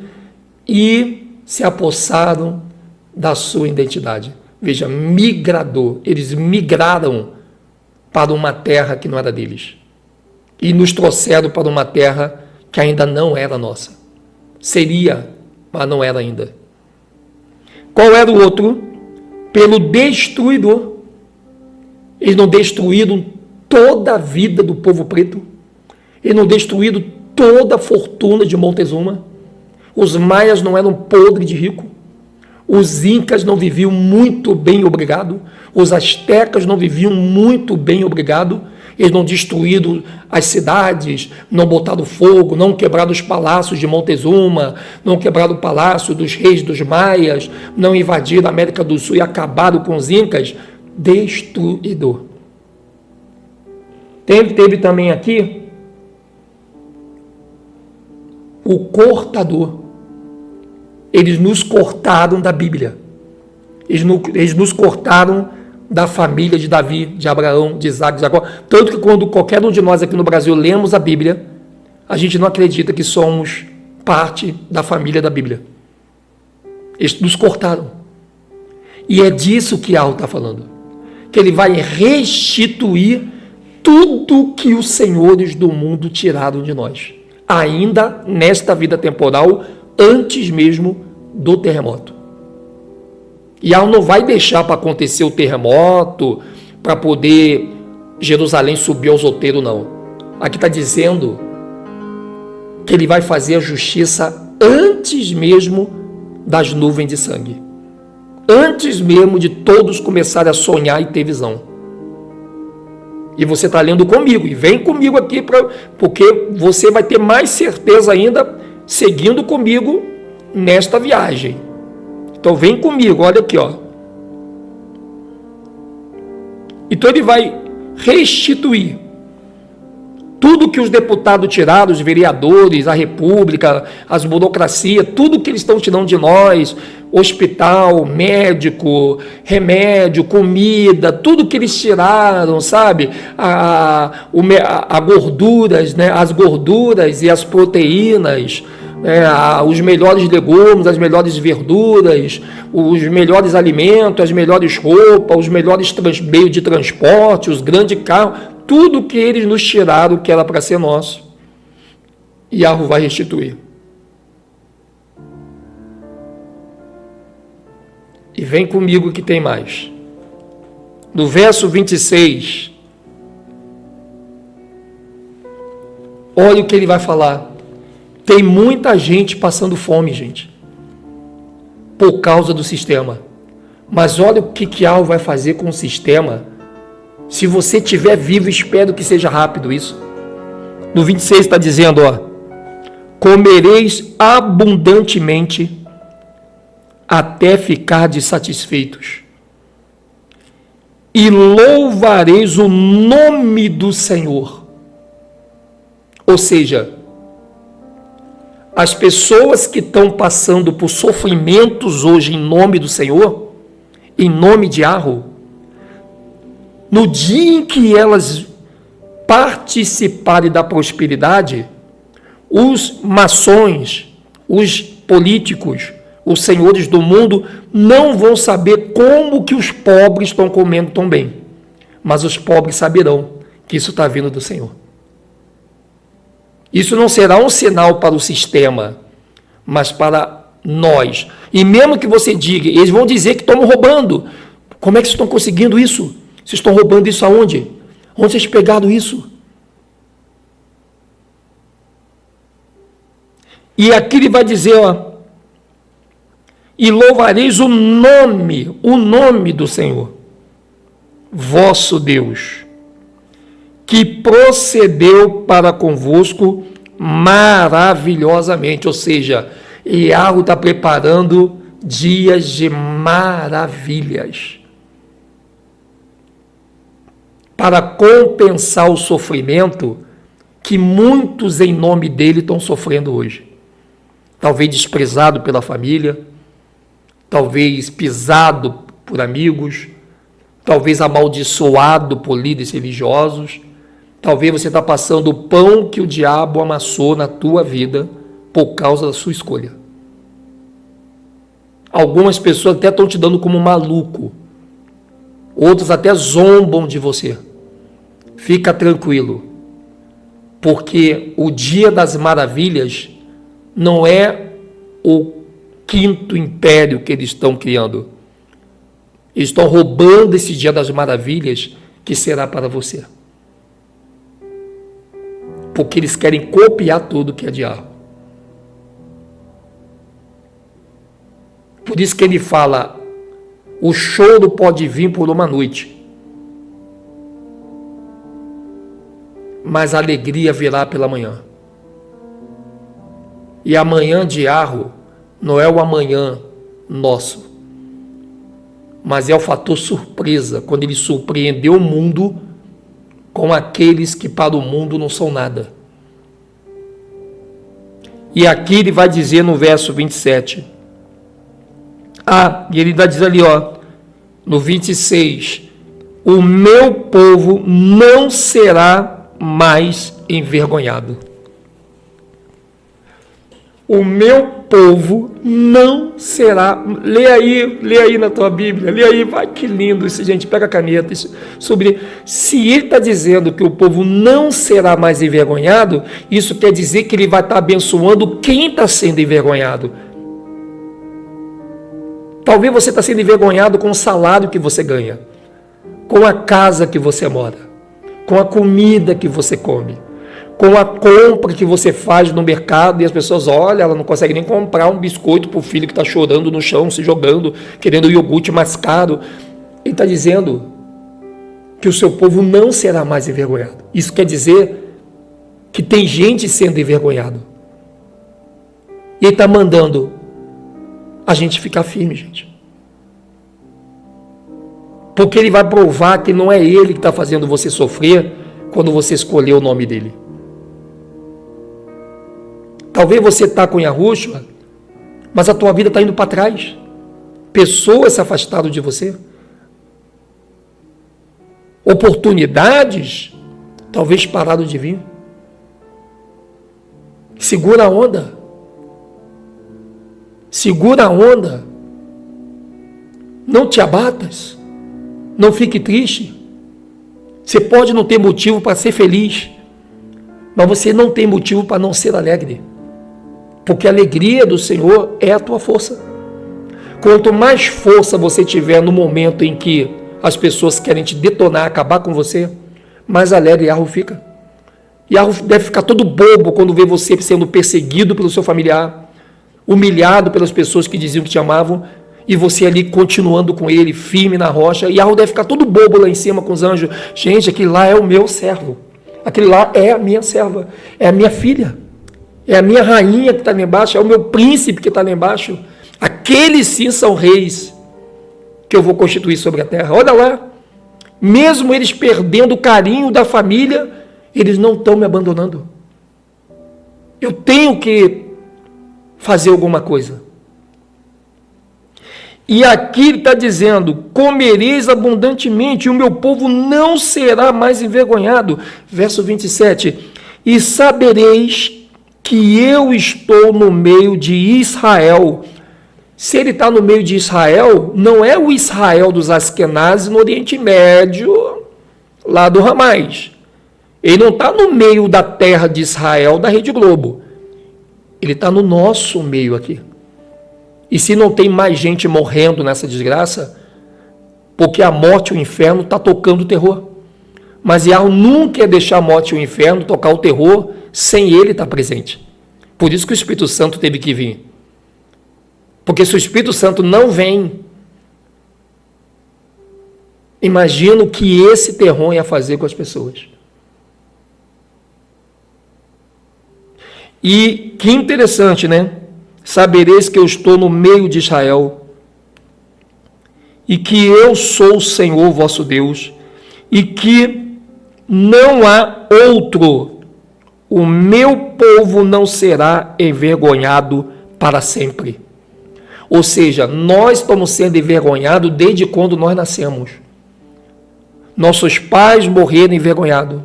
e se apossaram da sua identidade. Veja, migrador. Eles migraram para uma terra que não era deles. E nos trouxeram para uma terra que ainda não era nossa. Seria, mas não era ainda. Qual era o outro? Pelo destruidor. Eles não destruíram toda a vida do povo preto. Eles não destruíram toda a fortuna de Montezuma. Os maias não eram podres de rico. Os incas não viviam muito bem, obrigado. Os astecas não viviam muito bem, obrigado. Eles não destruíram as cidades, não botaram fogo, não quebraram os palácios de Montezuma, não quebraram o palácio dos reis dos maias, não invadiram a América do Sul e acabaram com os incas. Destruidor. Teve também aqui o cortador. Eles nos cortaram da Bíblia. Eles nos cortaram da família de Davi, de Abraão, de Isaac, de Jacó. Tanto que quando qualquer um de nós aqui no Brasil lemos a Bíblia, a gente não acredita que somos parte da família da Bíblia. Eles nos cortaram. E é disso que Yahweh está falando. Que ele vai restituir tudo que os senhores do mundo tiraram de nós. Ainda nesta vida temporal, antes mesmo do terremoto. E Yahweh não vai deixar para acontecer o terremoto, para poder Jerusalém subir aos outeiros, não. Aqui está dizendo que ele vai fazer a justiça antes mesmo das nuvens de sangue. Antes mesmo de todos começarem a sonhar e ter visão. E você está lendo comigo, e vem comigo aqui, porque você vai ter mais certeza ainda seguindo comigo nesta viagem. Então vem comigo, olha aqui, ó. Então ele vai restituir tudo que os deputados tiraram, os vereadores, a república, as burocracias, tudo que eles estão tirando de nós, hospital, médico, remédio, comida, tudo que eles tiraram, sabe? A gorduras, né? As gorduras e as proteínas, os melhores legumes, as melhores verduras, os melhores alimentos, as melhores roupas, os melhores meios de transporte, os grandes carros, tudo que eles nos tiraram que era para ser nosso, Yahweh vai restituir. E vem comigo que tem mais. No verso 26, olha o que ele vai falar. Tem muita gente passando fome, gente, por causa do sistema. Mas olha o que Yahweh vai fazer com o sistema. Se você estiver vivo, espero que seja rápido isso. No 26 está dizendo, ó, comereis abundantemente até ficardes satisfeitos, e louvareis o nome do Senhor. Ou seja, as pessoas que estão passando por sofrimentos hoje em nome do Senhor, em nome de Yahweh, no dia em que elas participarem da prosperidade, os maçons, os políticos, os senhores do mundo não vão saber como que os pobres estão comendo tão bem, mas os pobres saberão que isso está vindo do Senhor. Isso não será um sinal para o sistema, mas para nós. E mesmo que você diga, eles vão dizer que estão roubando. Como é que vocês estão conseguindo isso? Vocês estão roubando isso aonde? Onde vocês pegaram isso? E aqui ele vai dizer, ó, e louvareis o nome do Senhor, vosso Deus, que procedeu para convosco maravilhosamente. Ou seja, Yahweh está preparando dias de maravilhas para compensar o sofrimento que muitos em nome dele estão sofrendo hoje. Talvez desprezado pela família, talvez pisado por amigos, talvez amaldiçoado por líderes religiosos. Talvez você está passando o pão que o diabo amassou na tua vida por causa da sua escolha. Algumas pessoas até estão te dando como maluco. Outros até zombam de você. Fica tranquilo, porque o dia das maravilhas não é o quinto império que eles estão criando. Eles estão roubando esse dia das maravilhas que será para você. Porque eles querem copiar tudo que é diabo. Por isso que ele fala, o choro pode vir por uma noite, mas a alegria virá pela manhã. E amanhã de Yahweh não é o amanhã nosso, mas é o fator surpresa, quando ele surpreendeu o mundo com aqueles que para o mundo não são nada. E aqui ele vai dizer no verso 27, e ele diz ali, ó, no 26, o meu povo não será mais envergonhado. O meu povo não será. Lê aí na tua Bíblia, lê aí, vai, que lindo isso, gente, pega a caneta. Sobre, se ele está dizendo que o povo não será mais envergonhado, isso quer dizer que ele vai estar abençoando quem está sendo envergonhado. Talvez você está sendo envergonhado com o salário que você ganha, com a casa que você mora, com a comida que você come, com a compra que você faz no mercado e as pessoas olham, ela não consegue nem comprar um biscoito para o filho que está chorando no chão, se jogando, querendo o iogurte mais caro. Ele está dizendo que o seu povo não será mais envergonhado. Isso quer dizer que tem gente sendo envergonhado. E ele está mandando a gente ficar firme, gente. Porque ele vai provar que não é ele que está fazendo você sofrer quando você escolheu o nome dele. Talvez você está com Yahushua, mas a tua vida está indo para trás. Pessoas se afastaram de você. Oportunidades talvez pararam de vir. Segura a onda. Segura a onda. Não te abatas. Não fique triste. Você pode não ter motivo para ser feliz, mas você não tem motivo para não ser alegre. Porque a alegria do Senhor é a tua força. Quanto mais força você tiver no momento em que as pessoas querem te detonar, acabar com você, mais alegre Yahweh fica. Yahweh deve ficar todo bobo quando vê você sendo perseguido pelo seu familiar, humilhado pelas pessoas que diziam que te amavam, e você ali continuando com ele, firme na rocha. Yahweh deve ficar todo bobo lá em cima com os anjos. Gente, aquele lá é o meu servo. Aquele lá é a minha serva. É a minha filha. é a minha rainha que está lá embaixo, é o meu príncipe que está lá embaixo. Aqueles sim são reis que eu vou constituir sobre a terra. Olha lá, mesmo eles perdendo o carinho da família, eles não estão me abandonando. Eu tenho que fazer alguma coisa. E aqui ele está dizendo, comereis abundantemente, e o meu povo não será mais envergonhado. Verso 27, e sabereis que eu estou no meio de Israel. Se ele está no meio de Israel, não é o Israel dos Askenazes no Oriente Médio, lá do Ramais. Ele não está no meio da terra de Israel, da Rede Globo. Ele está no nosso meio aqui. E se não tem mais gente morrendo nessa desgraça, porque a morte e o inferno está tocando o terror. Mas Yahweh nunca ia deixar a morte e o inferno tocar o terror sem ele estar presente. Por isso que o Espírito Santo teve que vir. Porque se o Espírito Santo não vem, imagina o que esse terror ia fazer com as pessoas. E que interessante, né? Sabereis que eu estou no meio de Israel, e que eu sou o Senhor vosso Deus, e que não há outro. O meu povo não será envergonhado para sempre. Ou seja, nós estamos sendo envergonhados desde quando nós nascemos. Nossos pais morreram envergonhados.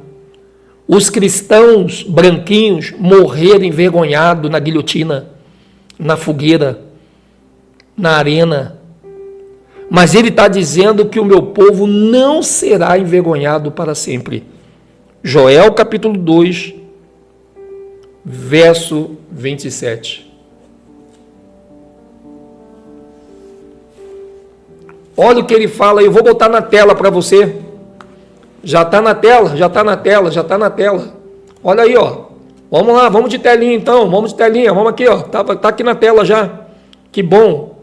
Os cristãos branquinhos morreram envergonhados na guilhotina, na fogueira, na arena. Mas ele está dizendo que o meu povo não será envergonhado para sempre. Joel capítulo 2, verso 27. Olha o que ele fala, eu vou botar na tela para você. Já está na tela, já está na tela, já está na tela. Olha aí, ó. Vamos lá, vamos de telinha então, vamos de telinha, vamos aqui, ó. Tá aqui na tela já. Que bom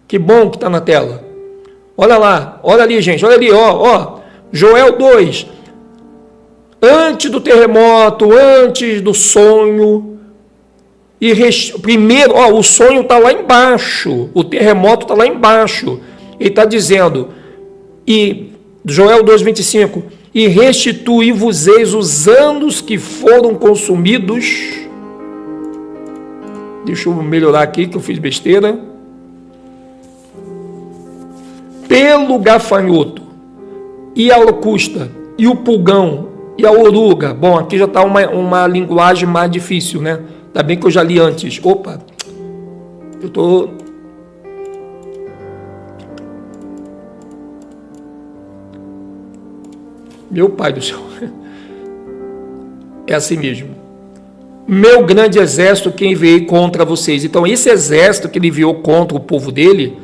que está na tela. Olha lá, olha ali, gente, olha ali, ó. Joel 2. Antes do terremoto, antes do sonho. Primeiro, ó, o sonho está lá embaixo, o terremoto está lá embaixo. Ele está dizendo, e Joel 2,25, e restituí-vos-eis os anos que foram consumidos. Deixa eu melhorar aqui, que eu fiz besteira. Pelo gafanhoto, e a locusta, e o pulgão, e a oruga. Bom, aqui já está uma linguagem mais difícil, né? Ainda bem que eu já li antes. Opa, eu estou... Meu pai do céu. É assim mesmo. Meu grande exército que enviei contra vocês. Então, esse exército que ele enviou contra o povo dele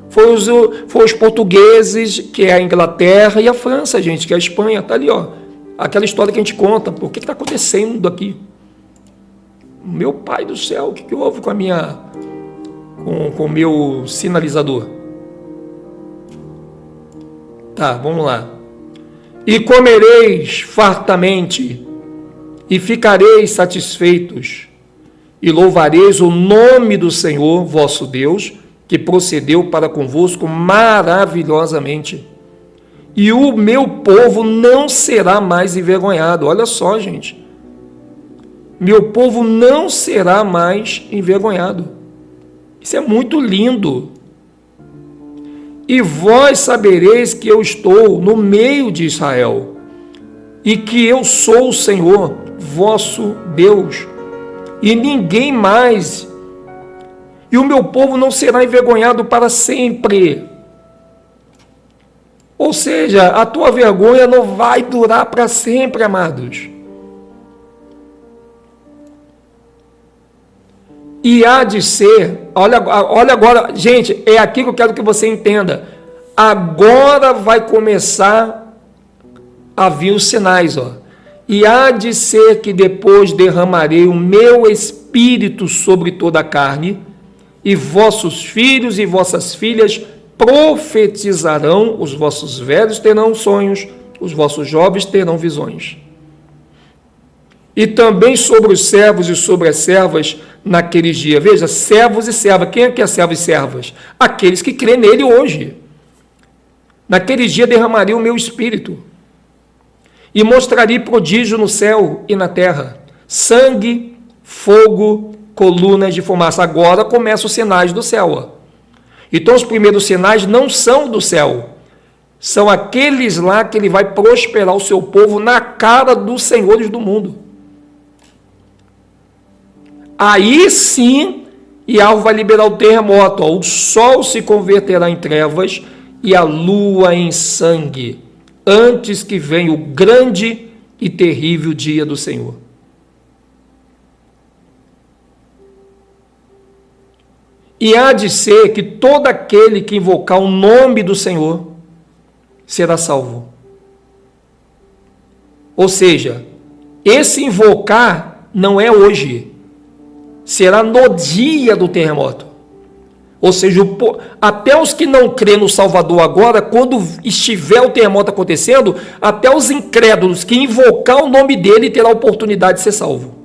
foi os portugueses, que é a Inglaterra, e a França, gente, que é a Espanha. Está ali, ó. Aquela história que a gente conta. Por que está acontecendo aqui? Meu pai do céu, o que houve com a minha... com o meu sinalizador? Tá, vamos lá. E comereis fartamente, e ficareis satisfeitos, e louvareis o nome do Senhor, vosso Deus, que procedeu para convosco maravilhosamente. E o meu povo não será mais envergonhado. Olha só, gente. Meu povo não será mais envergonhado. Isso é muito lindo. E vós sabereis que eu estou no meio de Israel, e que eu sou o Senhor, vosso Deus, e ninguém mais, e o meu povo não será envergonhado para sempre. Ou seja, a tua vergonha não vai durar para sempre, amados. E há de ser, olha agora, gente, é aqui que eu quero que você entenda. Agora vai começar a vir os sinais, ó. E há de ser que depois derramarei o meu espírito sobre toda a carne, e vossos filhos e vossas filhas profetizarão, os vossos velhos terão sonhos, os vossos jovens terão visões. e também sobre os servos e sobre as servas naqueles dias. Veja, servos e servas. Quem é que é servo e servas? Aqueles que crêem nele hoje. Naqueles dias derramaria o meu espírito e mostraria prodígio no céu e na terra. Sangue, fogo, colunas de fumaça. Agora começam os sinais do céu. Então os primeiros sinais não são do céu. São aqueles lá que ele vai prosperar o seu povo na cara dos senhores do mundo. Aí sim, Yahweh vai liberar o terremoto. O sol se converterá em trevas e a lua em sangue, antes que venha o grande e terrível dia do Senhor. E há de ser que todo aquele que invocar o nome do Senhor será salvo. Ou seja, esse invocar não é hoje, será no dia do terremoto. Ou seja, até os que não crêem no Salvador agora, quando estiver o terremoto acontecendo, até os incrédulos que invocar o nome dele terá a oportunidade de ser salvo.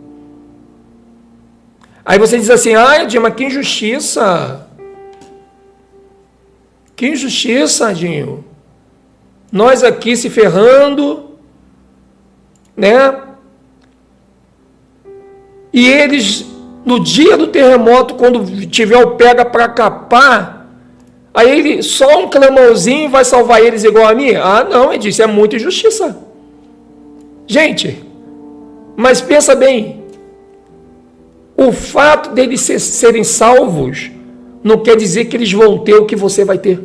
Aí você diz assim, Edinho, mas que injustiça. Que injustiça, Edinho. Nós aqui se ferrando, né? E eles, no dia do terremoto, quando tiver o pega para capar, aí ele, só um clamorzinho vai salvar eles igual a mim? Ah, não, ele disse, é muita injustiça. Gente, mas pensa bem, o fato deles serem salvos não quer dizer que eles vão ter o que você vai ter.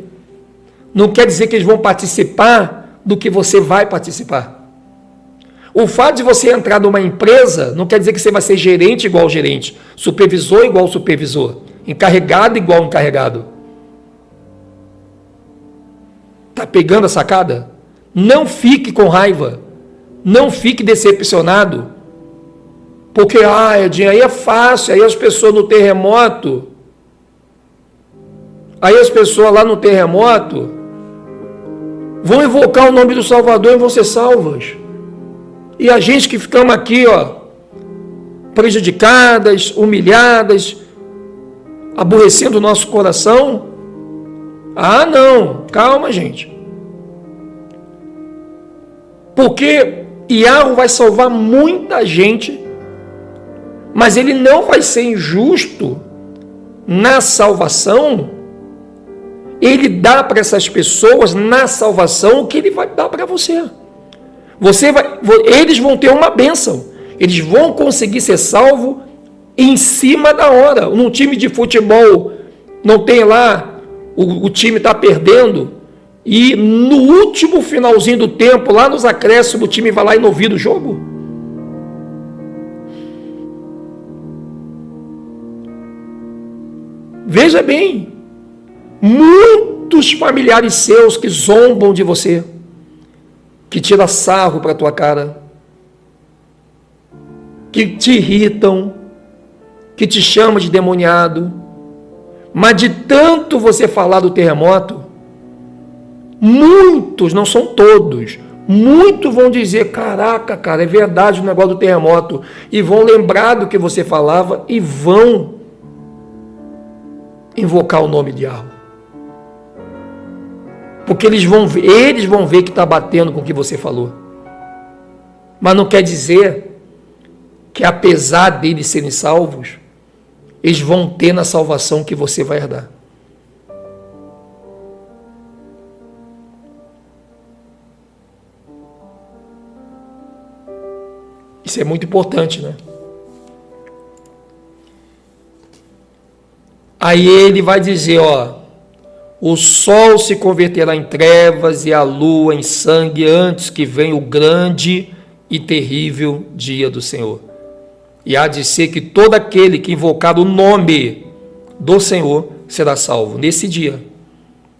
Não quer dizer que eles vão participar do que você vai participar. O fato de você entrar numa empresa não quer dizer que você vai ser gerente igual ao gerente, supervisor igual ao supervisor, encarregado igual ao encarregado. Está pegando a sacada? Não fique com raiva. Não fique decepcionado. Porque, Edinho, aí é fácil, aí as pessoas no terremoto, aí as pessoas lá no terremoto vão invocar o nome do Salvador e vão ser salvas. E a gente que ficamos aqui, prejudicadas, humilhadas, aborrecendo o nosso coração. Ah, não, calma, gente. Porque Yahweh vai salvar muita gente, mas ele não vai ser injusto na salvação. Ele dá para essas pessoas na salvação o que ele vai dar para você. Eles vão ter uma bênção. Eles vão conseguir ser salvos em cima da hora. Num time de futebol, não tem lá, o time está perdendo, e no último finalzinho do tempo, lá nos acréscimos, o time vai lá e não vira o jogo. Veja bem, muitos familiares seus que zombam de você, que tiram sarro para a tua cara, que te irritam, que te chamam de demoniado, mas de tanto você falar do terremoto, muitos, não são todos, muitos vão dizer, caraca, cara, é verdade o negócio do terremoto, e vão lembrar do que você falava e vão invocar o nome de Yahweh. Porque eles vão ver que está batendo com o que você falou. Mas não quer dizer que apesar deles serem salvos, eles vão ter na salvação que você vai herdar. Isso é muito importante, né? Aí ele vai dizer, o sol se converterá em trevas e a lua em sangue antes que venha o grande e terrível dia do Senhor. E há de ser que todo aquele que invocar o nome do Senhor será salvo nesse dia.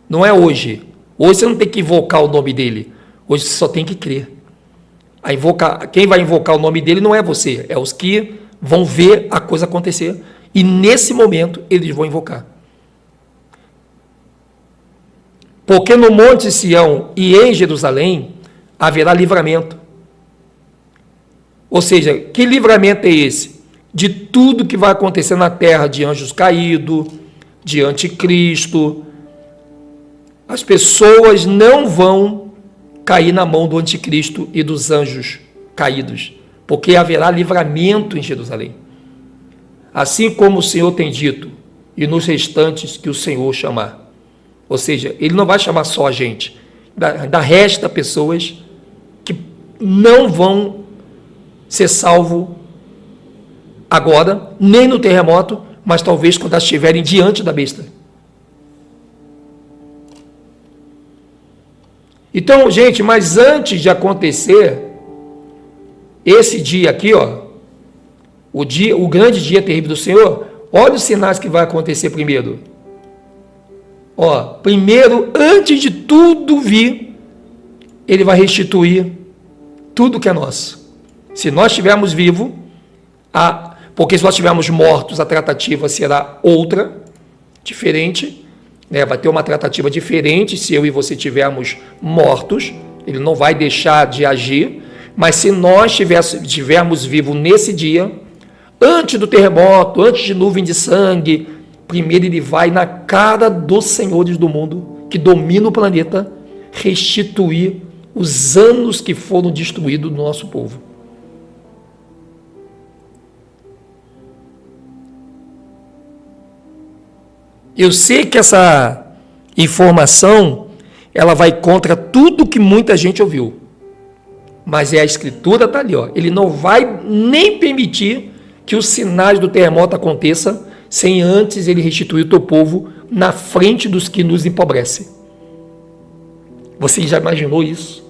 Não é hoje. Hoje você não tem que invocar o nome dele. Hoje você só tem que crer. Quem vai invocar o nome dele não é você, é os que vão ver a coisa acontecer. E nesse momento eles vão invocar. Porque no Monte Sião e em Jerusalém haverá livramento. Ou seja, que livramento é esse? De tudo que vai acontecer na terra, de anjos caídos, de anticristo. As pessoas não vão cair na mão do anticristo e dos anjos caídos, porque haverá livramento em Jerusalém. Assim como o Senhor tem dito, e nos restantes que o Senhor chamar. Ou seja, ele não vai chamar só a gente, da resta pessoas que não vão ser salvos agora, nem no terremoto, mas talvez quando elas estiverem diante da besta. Então, gente, mas antes de acontecer esse dia aqui, o grande dia terrível do Senhor, olha os sinais que vai acontecer primeiro. Primeiro, antes de tudo vir, ele vai restituir tudo que é nosso. Se nós estivermos vivos, porque se nós estivermos mortos, a tratativa será outra, diferente, né? Vai ter uma tratativa diferente se eu e você estivermos mortos, ele não vai deixar de agir, mas se nós estivermos vivos nesse dia, antes do terremoto, antes de nuvem de sangue, primeiro ele vai na cara dos senhores do mundo, que domina o planeta, restituir os anos que foram destruídos do nosso povo. Eu sei que essa informação, ela vai contra tudo que muita gente ouviu, mas a escritura está ali, ele não vai nem permitir que os sinais do terremoto aconteçam sem antes ele restituir o teu povo na frente dos que nos empobrecem. Você já imaginou isso?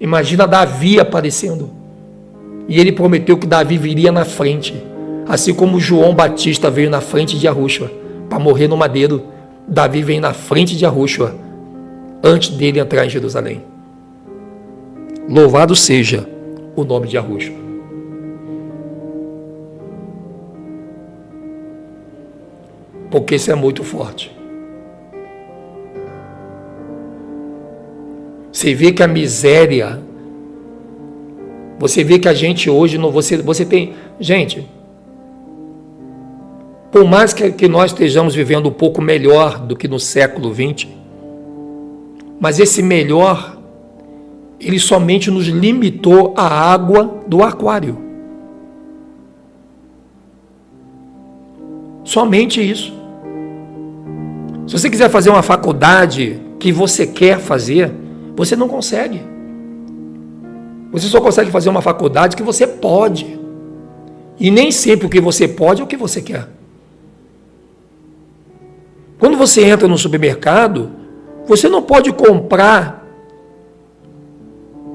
Imagina Davi aparecendo. E ele prometeu que Davi viria na frente. Assim como João Batista veio na frente de Yahushua para morrer no madeiro, Davi vem na frente de Yahushua antes dele entrar em Jerusalém. Louvado seja o nome de Yahushua. Porque isso é muito forte. Você vê que a miséria, você vê que a gente hoje, você tem, gente, por mais que nós estejamos vivendo um pouco melhor do que no século XX, mas esse melhor, ele somente nos limitou à água do aquário. Somente isso. Se você quiser fazer uma faculdade que você quer fazer, você não consegue. Você só consegue fazer uma faculdade que você pode. E nem sempre o que você pode é o que você quer. Quando você entra no supermercado, você não pode comprar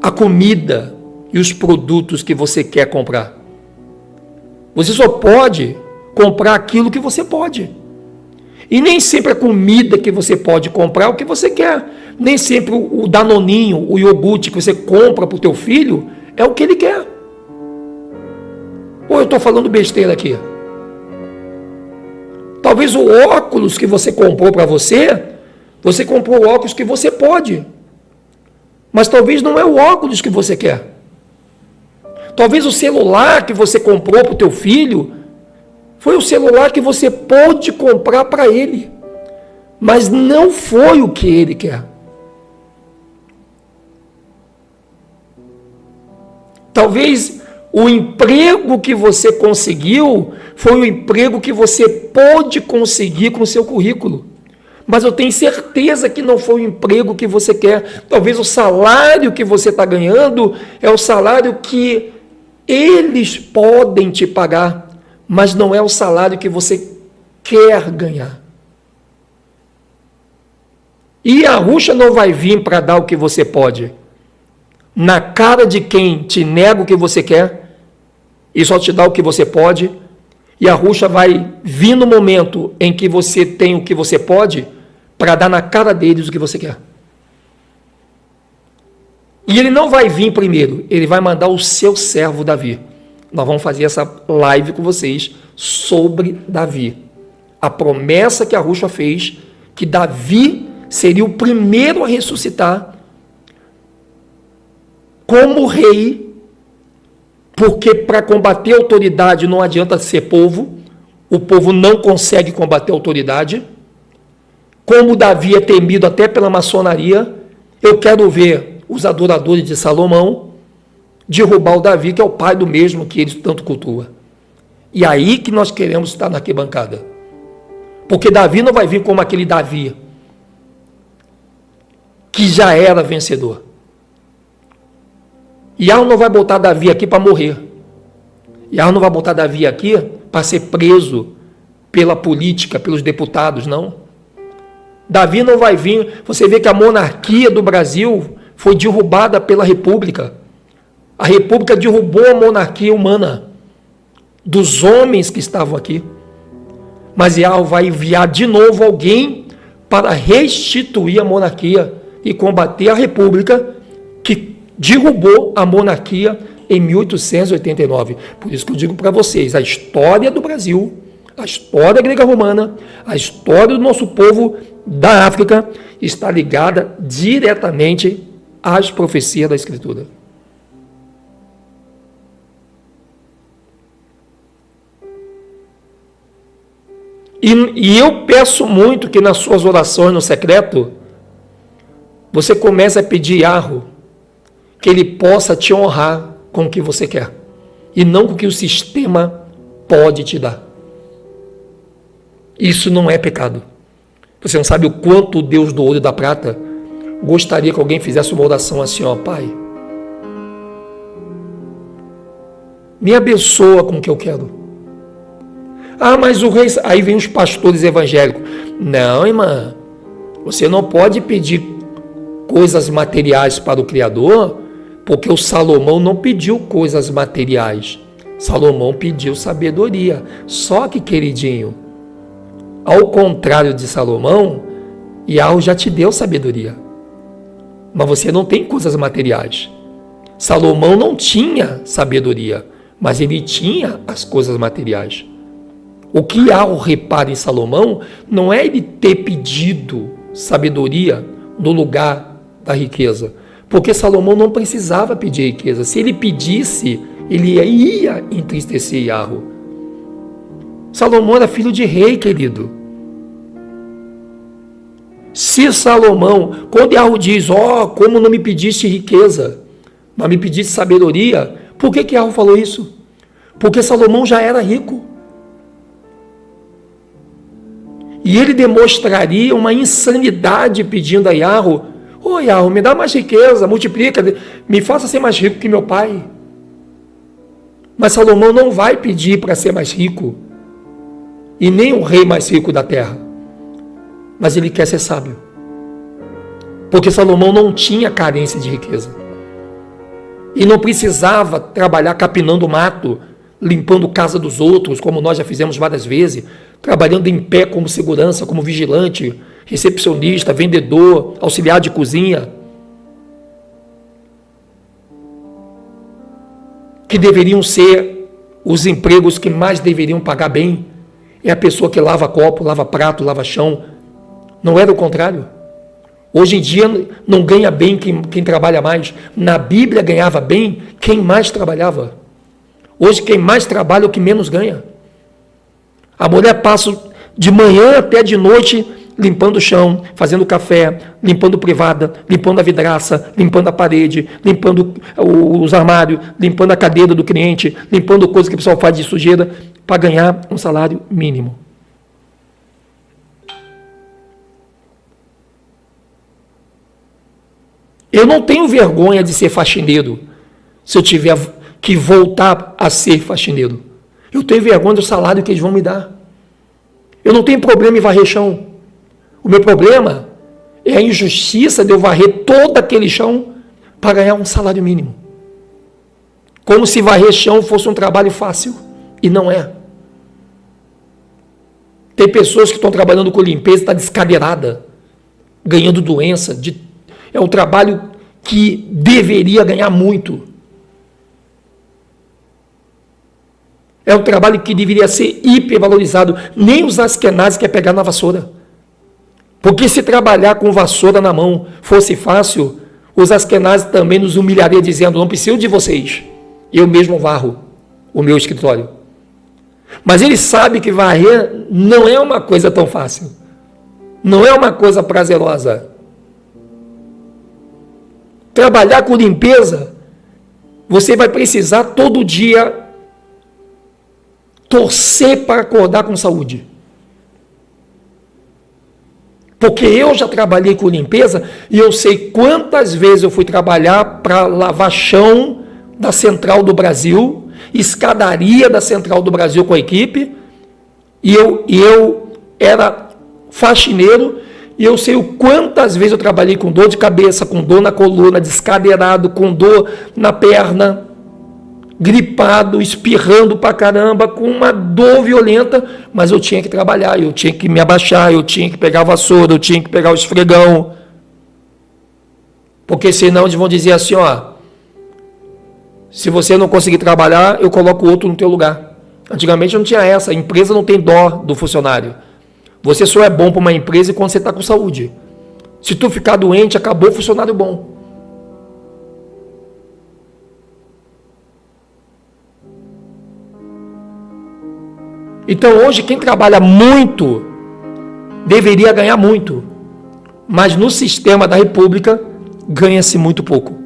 a comida e os produtos que você quer comprar. Você só pode comprar aquilo que você pode. E nem sempre a comida que você pode comprar é o que você quer. Nem sempre o danoninho, o iogurte que você compra para o teu filho é o que ele quer. Ou eu estou falando besteira aqui? Talvez o óculos que você comprou para você comprou o óculos que você pode. Mas talvez não é o óculos que você quer. Talvez o celular que você comprou para o teu filho foi o celular que você pôde comprar para ele, mas não foi o que ele quer. Talvez o emprego que você conseguiu foi o emprego que você pôde conseguir com o seu currículo, mas eu tenho certeza que não foi o emprego que você quer. Talvez o salário que você está ganhando é o salário que eles podem te pagar, mas não é o salário que você quer ganhar. E Yahushua não vai vir para dar o que você pode na cara de quem te nega o que você quer e só te dá o que você pode. E Yahushua vai vir no momento em que você tem o que você pode para dar na cara deles o que você quer. E ele não vai vir primeiro, ele vai mandar o seu servo Davi. Nós vamos fazer essa live com vocês sobre Davi. A promessa que Yahushua fez, que Davi seria o primeiro a ressuscitar como rei Porque para combater a autoridade não adianta ser povo, o povo não consegue combater a autoridade. Como Davi é temido até pela maçonaria, eu quero ver os adoradores de Salomão derrubar o Davi, que é o pai do mesmo que eles tanto cultuam. E aí que nós queremos estar na arquibancada. Porque Davi não vai vir como aquele Davi que já era vencedor. Yahweh não vai botar Davi aqui para morrer. Yahweh não vai botar Davi aqui para ser preso pela política, pelos deputados, não. Davi não vai vir. Você vê que a monarquia do Brasil foi derrubada pela República. A República derrubou a monarquia humana dos homens que estavam aqui. Mas Yahweh vai enviar de novo alguém para restituir a monarquia e combater a República que derrubou a monarquia em 1889. Por isso que eu digo para vocês, a história do Brasil, a história grega-romana, a história do nosso povo da África está ligada diretamente às profecias da Escritura. E eu peço muito que nas suas orações no secreto, você comece a pedir Yahweh que ele possa te honrar com o que você quer, e não com o que o sistema pode te dar. Isso não é pecado. Você não sabe o quanto o Deus do ouro e da prata gostaria que alguém fizesse uma oração assim, ó, Pai, me abençoa com o que eu quero. Ah, mas o rei... Aí vem os pastores evangélicos. Não, irmã, você não pode pedir coisas materiais para o Criador, porque o Salomão não pediu coisas materiais. Salomão pediu sabedoria. Só que, queridinho, ao contrário de Salomão, Yahweh já te deu sabedoria. Mas você não tem coisas materiais. Salomão não tinha sabedoria, mas ele tinha as coisas materiais. O que Yahweh repara em Salomão não é ele ter pedido sabedoria no lugar da riqueza, porque Salomão não precisava pedir riqueza. Se ele pedisse, ele ia entristecer Yahweh. Salomão era filho de rei, querido. Se Salomão, quando Yahweh diz, como não me pediste riqueza, mas me pediste sabedoria, por que Yahweh falou isso? Porque Salomão já era rico. E ele demonstraria uma insanidade pedindo a Yahweh, Yahweh, me dá mais riqueza, multiplica, me faça ser mais rico que meu pai. Mas Salomão não vai pedir para ser mais rico, e nem o rei mais rico da terra, mas ele quer ser sábio, porque Salomão não tinha carência de riqueza, e não precisava trabalhar capinando mato, limpando casa dos outros, como nós já fizemos várias vezes, trabalhando em pé como segurança, como vigilante, recepcionista, vendedor, auxiliar de cozinha, que deveriam ser os empregos que mais deveriam pagar bem. É a pessoa que lava copo, lava prato, lava chão. Não era o contrário. Hoje em dia não ganha bem quem trabalha mais. Na Bíblia ganhava bem quem mais trabalhava. Hoje quem mais trabalha é o que menos ganha. A mulher passa de manhã até de noite limpando o chão, fazendo café, limpando privada, limpando a vidraça, limpando a parede, limpando os armários, limpando a cadeira do cliente, limpando coisas que o pessoal faz de sujeira para ganhar um salário mínimo. Eu não tenho vergonha de ser faxineiro se eu tiver que voltar a ser faxineiro. Eu tenho vergonha do salário que eles vão me dar. Eu não tenho problema em varrer chão. O meu problema é a injustiça de eu varrer todo aquele chão para ganhar um salário mínimo. Como se varrer chão fosse um trabalho fácil. E não é. Tem pessoas que estão trabalhando com limpeza e está descadeirada, ganhando doença. É um trabalho que deveria ganhar muito. É um trabalho que deveria ser hipervalorizado. Nem os askenazes querem pegar na vassoura. Porque se trabalhar com vassoura na mão fosse fácil, os askenazes também nos humilhariam dizendo, não preciso de vocês. Eu mesmo varro o meu escritório. Mas ele sabe que varrer não é uma coisa tão fácil. Não é uma coisa prazerosa. Trabalhar com limpeza, você vai precisar todo dia torcer para acordar com saúde. Porque eu já trabalhei com limpeza e eu sei quantas vezes eu fui trabalhar para lavar chão da Central do Brasil, escadaria da Central do Brasil com a equipe, e eu era faxineiro, e eu sei o quantas vezes eu trabalhei com dor de cabeça, com dor na coluna, descadeirado, com dor na perna, gripado, espirrando pra caramba, com uma dor violenta, mas eu tinha que trabalhar, eu tinha que me abaixar, eu tinha que pegar a vassoura, eu tinha que pegar o esfregão, porque senão eles vão dizer assim, ó, se você não conseguir trabalhar, eu coloco outro no teu lugar. Antigamente não tinha essa, a empresa não tem dó do funcionário. Você só é bom para uma empresa quando você está com saúde. Se tu ficar doente, acabou o funcionário bom. Então hoje quem trabalha muito deveria ganhar muito. Mas no sistema da República ganha-se muito pouco.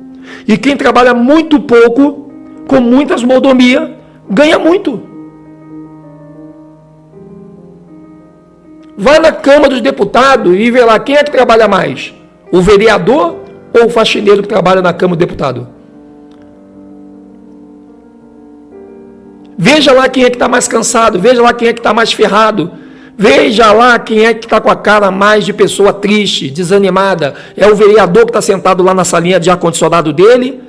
E quem trabalha muito pouco, com muitas mordomias, ganha muito. Vai na Câmara dos Deputados e vê lá quem é que trabalha mais. O vereador ou o faxineiro que trabalha na Câmara dos Deputados? Veja lá quem é que está mais cansado, veja lá quem é que está mais ferrado, veja lá quem é que está com a cara mais de pessoa triste, desanimada. É o vereador que está sentado lá na salinha de ar-condicionado dele,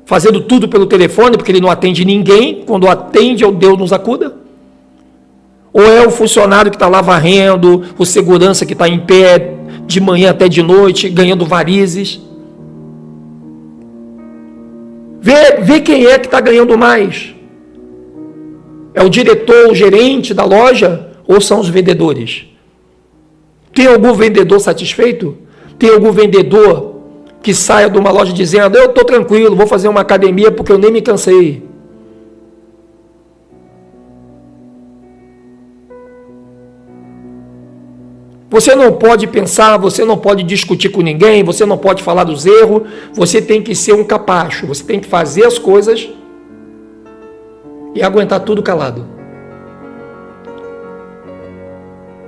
fazendo tudo pelo telefone, porque ele não atende ninguém, quando atende é o Deus nos acuda? Ou é o funcionário que está lá varrendo, o segurança que está em pé de manhã até de noite, ganhando varizes? Vê quem é que está ganhando mais. É o diretor, o gerente da loja ou são os vendedores? Tem algum vendedor satisfeito? Tem algum vendedor que saia de uma loja dizendo, eu estou tranquilo, vou fazer uma academia porque eu nem me cansei? Você não pode pensar, você não pode discutir com ninguém, você não pode falar dos erros, você tem que ser um capacho, você tem que fazer as coisas e aguentar tudo calado.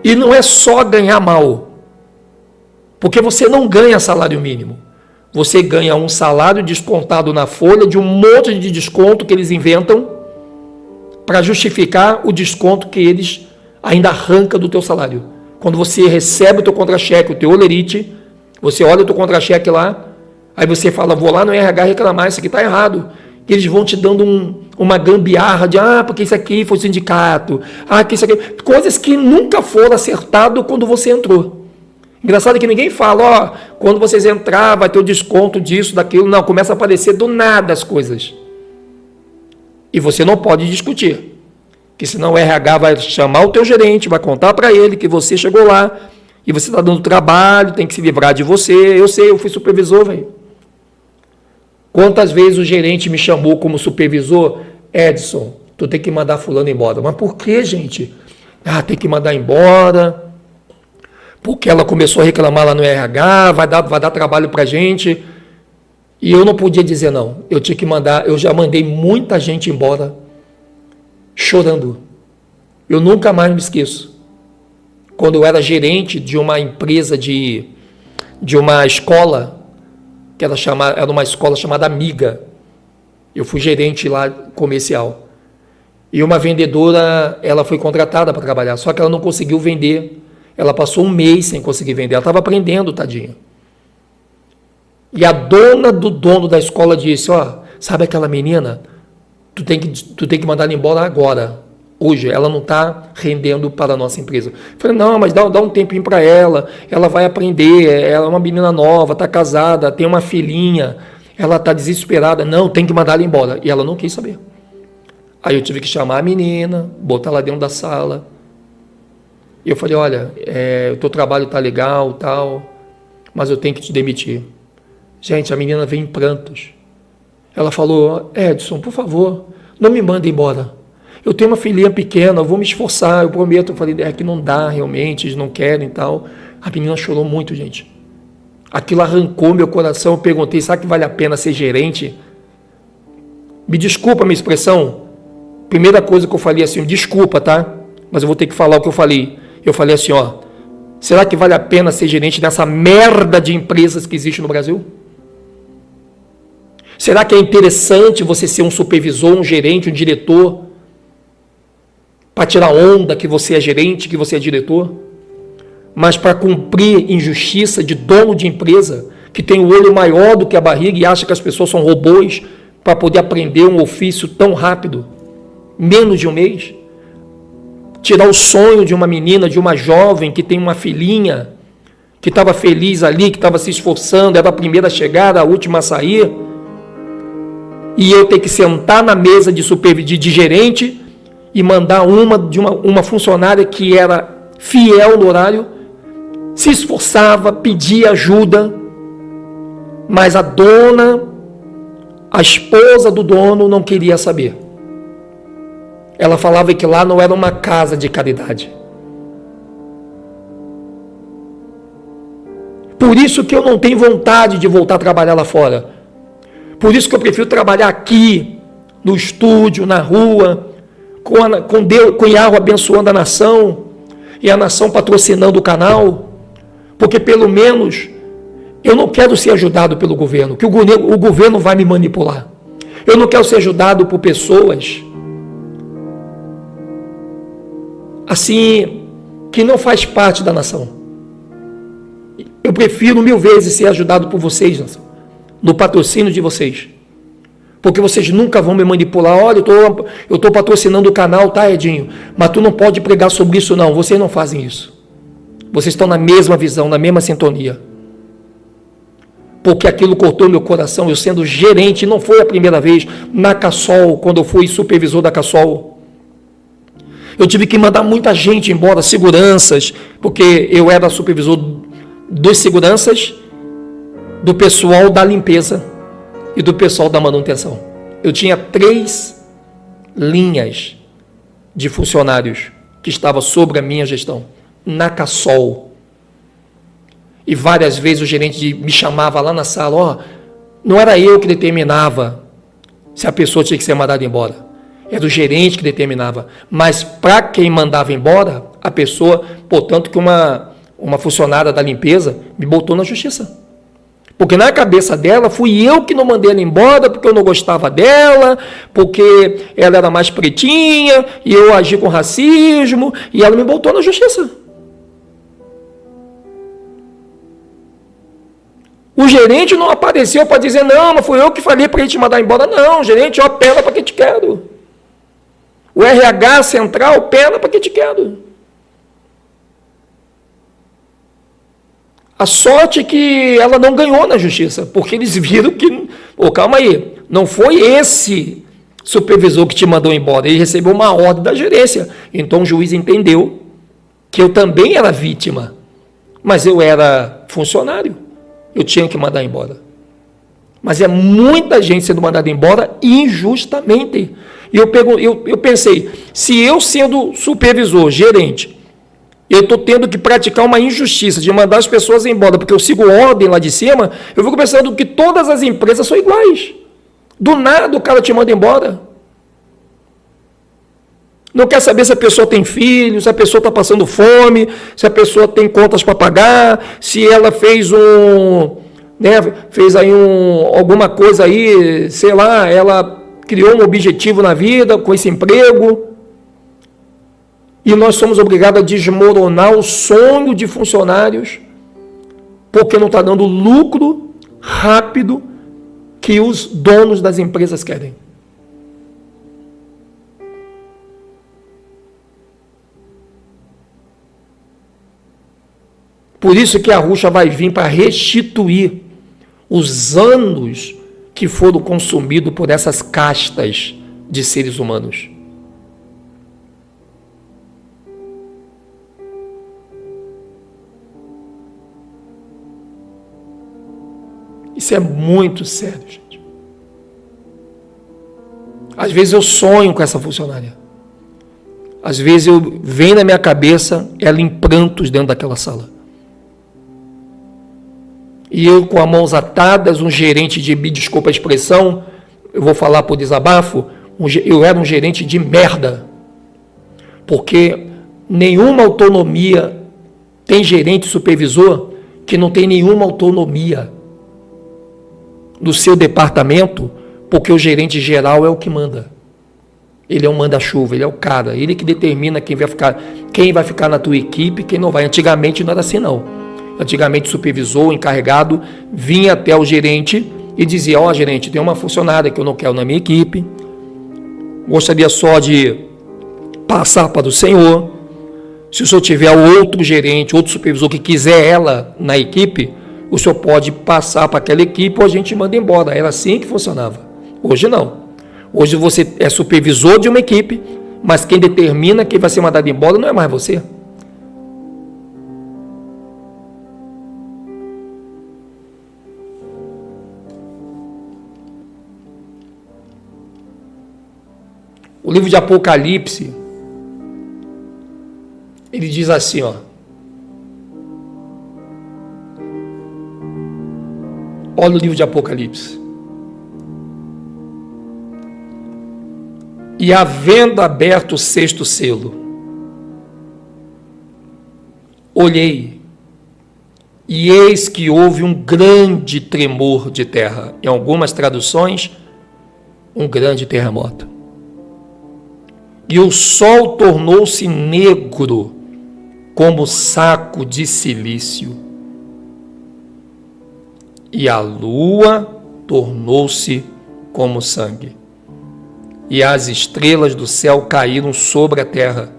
E não é só ganhar mal, porque você não ganha salário mínimo, você ganha um salário descontado na folha de um monte de desconto que eles inventam para justificar o desconto que eles ainda arrancam do teu salário. Quando você recebe o teu contra-cheque, o teu olerite, você olha o teu contra-cheque lá, aí você fala, vou lá no RH reclamar, isso aqui está errado. E eles vão te dando uma gambiarra de, porque isso aqui foi sindicato, que isso aqui... Coisas que nunca foram acertado quando você entrou. Engraçado que ninguém fala, quando vocês entrar, vai ter o desconto disso, daquilo. Não, começa a aparecer do nada as coisas. E você não pode discutir. Que senão o RH vai chamar o teu gerente, vai contar para ele que você chegou lá e você está dando trabalho, tem que se livrar de você. Eu sei, eu fui supervisor, velho. Quantas vezes o gerente me chamou como supervisor? Edson, tu tem que mandar fulano embora. Mas por que, gente? Tem que mandar embora, porque ela começou a reclamar lá no RH, vai dar trabalho para a gente. E eu não podia dizer não. Eu tinha que mandar, eu já mandei muita gente embora chorando. Eu nunca mais me esqueço. Quando eu era gerente de uma empresa de uma escola, que era uma escola chamada Amiga. Eu fui gerente lá comercial. E uma vendedora, ela foi contratada para trabalhar, só que ela não conseguiu vender. Ela passou um mês sem conseguir vender. Ela estava aprendendo, tadinha. E a dona do dono da escola disse, sabe aquela menina? Tu tem que mandar ela embora agora, hoje, ela não está rendendo para a nossa empresa. Eu falei, não, mas dá um tempinho para ela vai aprender, ela é uma menina nova, está casada, tem uma filhinha, ela está desesperada, não, tem que mandar ela embora. E ela não quis saber. Aí eu tive que chamar a menina, botar ela dentro da sala. E eu falei, olha, o teu trabalho está legal, tal, mas eu tenho que te demitir. Gente, a menina veio em prantos. Ela falou: Edson, por favor, não me mande embora. Eu tenho uma filhinha pequena, eu vou me esforçar, eu prometo. Eu falei: é que não dá realmente, eles não querem e tal. A menina chorou muito, gente. Aquilo arrancou meu coração. Eu perguntei: será que vale a pena ser gerente? Me desculpa a minha expressão. Primeira coisa que eu falei assim: desculpa, tá? Mas eu vou ter que falar o que eu falei. Eu falei assim: será que vale a pena ser gerente dessa merda de empresas que existe no Brasil? Será que é interessante você ser um supervisor, um gerente, um diretor, para tirar onda que você é gerente, que você é diretor? Mas para cumprir injustiça de dono de empresa, que tem o olho maior do que a barriga e acha que as pessoas são robôs para poder aprender um ofício tão rápido, menos de um mês? Tirar o sonho de uma menina, de uma jovem que tem uma filhinha, que estava feliz ali, que estava se esforçando, era a primeira a chegar, a última a sair, e eu ter que sentar na mesa de gerente e mandar uma funcionária que era fiel no horário, se esforçava, pedia ajuda, mas a dona, a esposa do dono, não queria saber. Ela falava que lá não era uma casa de caridade. Por isso que eu não tenho vontade de voltar a trabalhar lá fora. Por isso que eu prefiro trabalhar aqui, no estúdio, na rua, com Deus, com Yahweh abençoando a nação, e a nação patrocinando o canal, porque pelo menos eu não quero ser ajudado pelo governo, que o governo vai me manipular. Eu não quero ser ajudado por pessoas assim, que não faz parte da nação. Eu prefiro 1000 vezes ser ajudado por vocês, nação, no patrocínio de vocês, porque vocês nunca vão me manipular. Olha, eu estou patrocinando o canal, tá, Edinho? Mas tu não pode pregar sobre isso, não. Vocês não fazem isso. Vocês estão na mesma visão, na mesma sintonia. Porque aquilo cortou meu coração. Eu sendo gerente, não foi a primeira vez, na Cassol, quando eu fui supervisor da Cassol, eu tive que mandar muita gente embora, seguranças, porque eu era supervisor dos seguranças, do pessoal da limpeza e do pessoal da manutenção. Eu tinha 3 linhas de funcionários que estavam sobre a minha gestão, na Cassol. E várias vezes o gerente me chamava lá na sala: não era eu que determinava se a pessoa tinha que ser mandada embora, era o gerente que determinava. Mas para quem mandava embora, a pessoa, portanto que uma funcionária da limpeza me botou na justiça. Porque na cabeça dela, fui eu que não mandei ela embora, porque eu não gostava dela, porque ela era mais pretinha, e eu agi com racismo, e ela me botou na justiça. O gerente não apareceu para dizer: não, mas foi eu que falei para ele te mandar embora. Não, gerente, pena para que te quero. O RH central, pena para que te quero. A sorte é que ela não ganhou na justiça, porque eles viram que, calma aí, não foi esse supervisor que te mandou embora, ele recebeu uma ordem da gerência. Então o juiz entendeu que eu também era vítima, mas eu era funcionário, eu tinha que mandar embora. Mas é muita gente sendo mandada embora injustamente. E eu pensei, se eu sendo supervisor, gerente, eu estou tendo que praticar uma injustiça de mandar as pessoas embora, porque eu sigo ordem lá de cima, eu fico pensando que todas as empresas são iguais. Do nada o cara te manda embora. Não quer saber se a pessoa tem filhos, se a pessoa está passando fome, se a pessoa tem contas para pagar, se ela fez alguma coisa aí, sei lá, ela criou um objetivo na vida com esse emprego. E nós somos obrigados a desmoronar o sonho de funcionários, porque não está dando o lucro rápido que os donos das empresas querem. Por isso que a Arusha vai vir para restituir os anos que foram consumidos por essas castas de seres humanos. Isso é muito sério, gente. Às vezes eu sonho com essa funcionária. Às vezes vem na minha cabeça ela em prantos dentro daquela sala. E eu com as mãos atadas, um gerente de, me desculpa a expressão, eu vou falar por desabafo, eu era um gerente de merda. Porque nenhuma autonomia, tem gerente supervisor que não tem nenhuma autonomia no seu departamento, porque o gerente geral é o que manda. Ele é um manda-chuva, ele é o cara, ele que determina quem vai ficar na tua equipe, quem não vai. Antigamente não era assim, não. Antigamente o supervisor, o encarregado, vinha até o gerente e dizia: ó, gerente, tem uma funcionária que eu não quero na minha equipe, gostaria só de passar para o senhor. Se o senhor tiver outro gerente, outro supervisor que quiser ela na equipe, o senhor pode passar para aquela equipe ou a gente manda embora. Era assim que funcionava. Hoje não. Hoje você é supervisor de uma equipe, mas quem determina quem vai ser mandado embora não é mais você. O livro de Apocalipse, ele diz assim, ó. Olha o livro de Apocalipse. E havendo aberto o sexto selo, olhei, e eis que houve um grande tremor de terra. Em algumas traduções, um grande terremoto. E o sol tornou-se negro, como saco de silício. E a lua tornou-se como sangue. E as estrelas do céu caíram sobre a terra,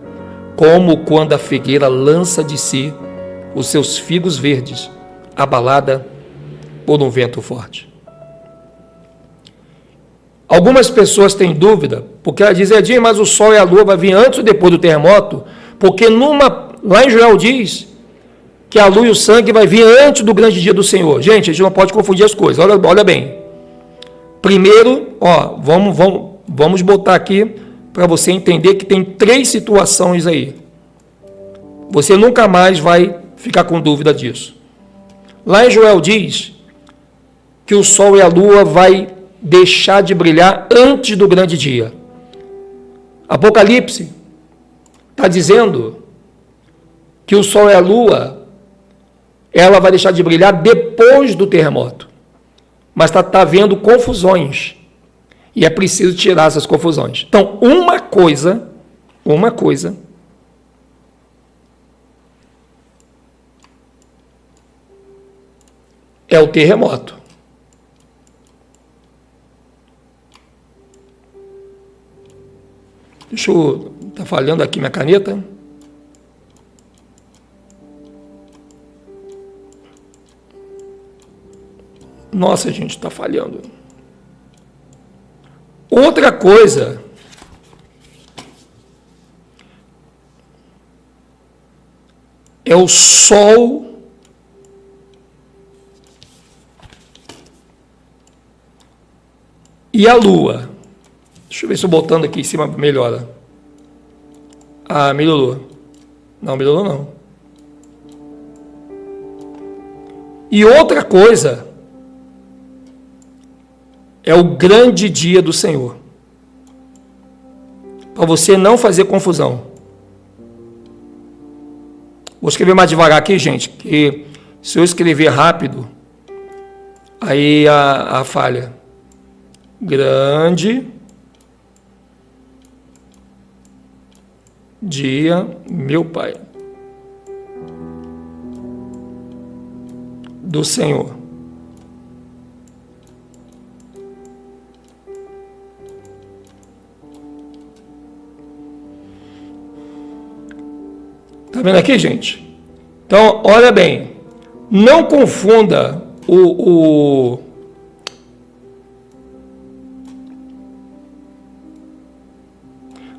como quando a figueira lança de si os seus figos verdes, abalada por um vento forte. Algumas pessoas têm dúvida, porque ela diz: Edinho, mas o sol e a lua vai vir antes ou depois do terremoto? Porque lá em Joel diz que a lua e o sangue vai vir antes do grande dia do Senhor. Gente, a gente não pode confundir as coisas. Olha bem. Primeiro, ó, vamos botar aqui para você entender que tem 3 situações aí. Você nunca mais vai ficar com dúvida disso. Lá em Joel diz que o sol e a lua vai deixar de brilhar antes do grande dia. Apocalipse está dizendo que o sol e a lua, ela vai deixar de brilhar depois do terremoto. Mas está havendo confusões. E é preciso tirar essas confusões. Então, uma coisa é o terremoto. Deixa eu... Está falhando aqui minha caneta. Nossa, gente, está falhando. Outra coisa é o sol e a lua. Deixa eu ver se eu botando aqui em cima melhora. Ah, melhorou. Não, melhorou não. E outra coisa é o grande dia do Senhor. Para você não fazer confusão. Vou escrever mais devagar aqui, gente, que se eu escrever rápido, aí a falha. Grande dia, meu Pai, do Senhor. Tá vendo aqui, gente? Então, olha bem, não confunda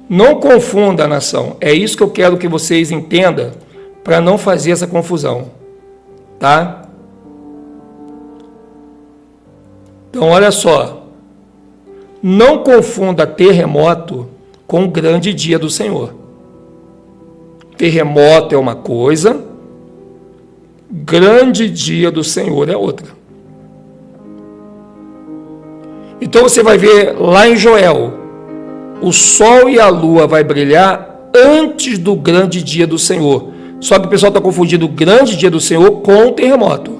Não confunda a nação. É isso que eu quero que vocês entendam para não fazer essa confusão. Tá? Então, olha só. Não confunda terremoto com o grande dia do Senhor. Terremoto é uma coisa, grande dia do Senhor é outra. Então você vai ver lá em Joel, o sol e a lua vai brilhar antes do grande dia do Senhor. Só que o pessoal está confundindo o grande dia do Senhor com o terremoto.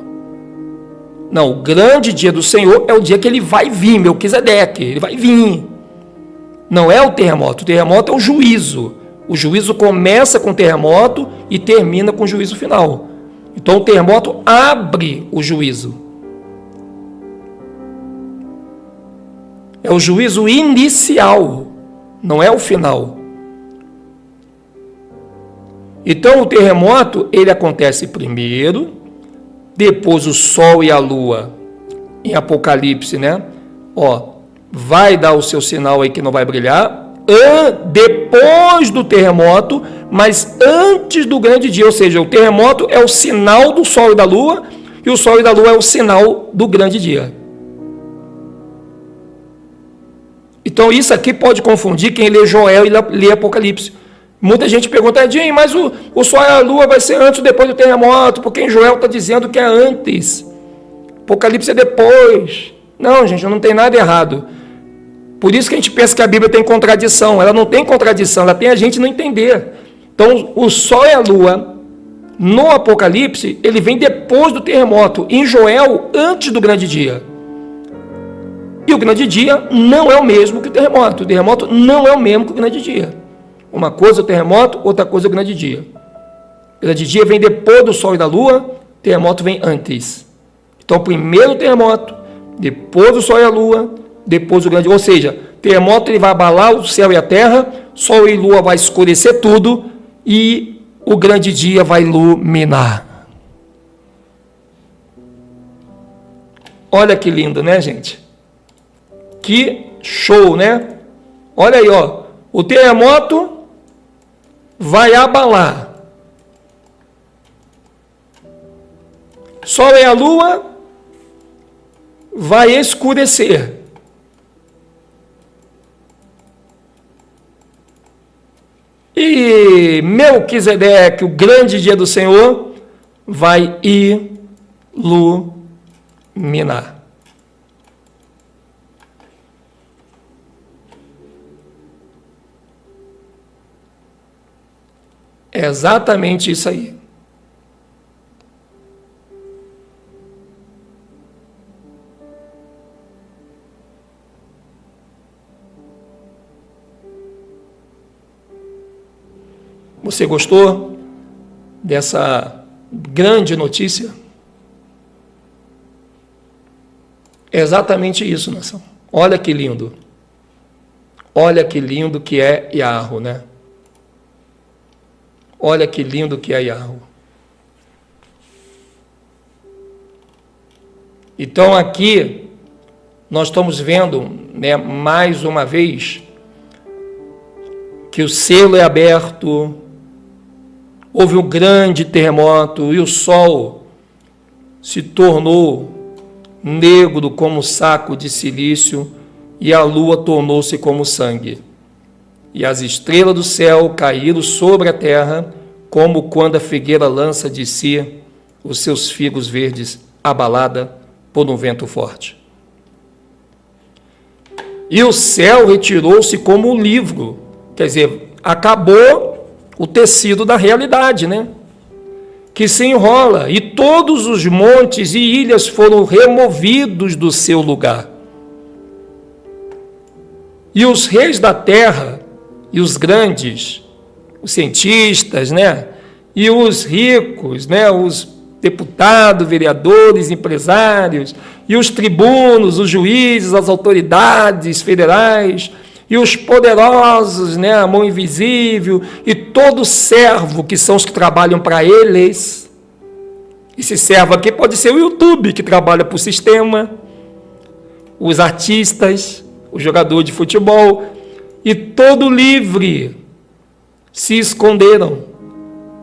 Não, o grande dia do Senhor é o dia que ele vai vir, Melquisedeque, ele vai vir. Não é o terremoto é o juízo. O juízo começa com o terremoto e termina com o juízo final. Então o terremoto abre o juízo. É o juízo inicial, não é o final. Então o terremoto, ele acontece primeiro, depois o sol e a lua, em Apocalipse, né? Vai dar o seu sinal aí que não vai brilhar, depois do terremoto, mas antes do grande dia, ou seja, o terremoto é o sinal do sol e da lua, e o sol e da lua é o sinal do grande dia. Então isso aqui pode confundir quem lê Joel e lê Apocalipse. Muita gente pergunta, mas o sol e a lua vai ser antes ou depois do terremoto, porque em Joel está dizendo que é antes, Apocalipse é depois. Não, gente, não tem nada errado. Por isso que a gente pensa que a Bíblia tem contradição. Ela não tem contradição, ela tem a gente não entender. Então, o sol e a lua, no Apocalipse, ele vem depois do terremoto. Em Joel, antes do grande dia. E o grande dia não é o mesmo que o terremoto. O terremoto não é o mesmo que o grande dia. Uma coisa é o terremoto, outra coisa é o grande dia. O grande dia vem depois do sol e da lua, o terremoto vem antes. Então, primeiro o terremoto, depois o sol e a lua, depois o grande... Ou seja, o terremoto ele vai abalar o céu e a terra, sol e lua vai escurecer tudo e o grande dia vai iluminar. Olha que lindo, né, gente? Que show, né? Olha aí, o terremoto vai abalar. Sol e a lua vai escurecer. E Melquisedeque, o grande dia do Senhor, vai iluminar. É exatamente isso aí. Você gostou dessa grande notícia? É exatamente isso, nação. Olha que lindo. Olha que lindo que é Yahweh, né? Olha que lindo que é Yahweh. Então aqui nós estamos vendo, né, mais uma vez que o selo é aberto, houve um grande terremoto e o sol se tornou negro como saco de silício e a lua tornou-se como sangue. E as estrelas do céu caíram sobre a terra, como quando a figueira lança de si os seus figos verdes, abalada por um vento forte. E o céu retirou-se como um livro, quer dizer, acabou o tecido da realidade, né? Que se enrola, e todos os montes e ilhas foram removidos do seu lugar. E os reis da terra, e os grandes, os cientistas, né? E os ricos, né? Os deputados, vereadores, empresários, e os tribunos, os juízes, as autoridades federais, e os poderosos, né? A mão invisível, e todo servo, que são os que trabalham para eles. Esse servo aqui pode ser o YouTube, que trabalha para o sistema, os artistas, o jogador de futebol, e todo livre se esconderam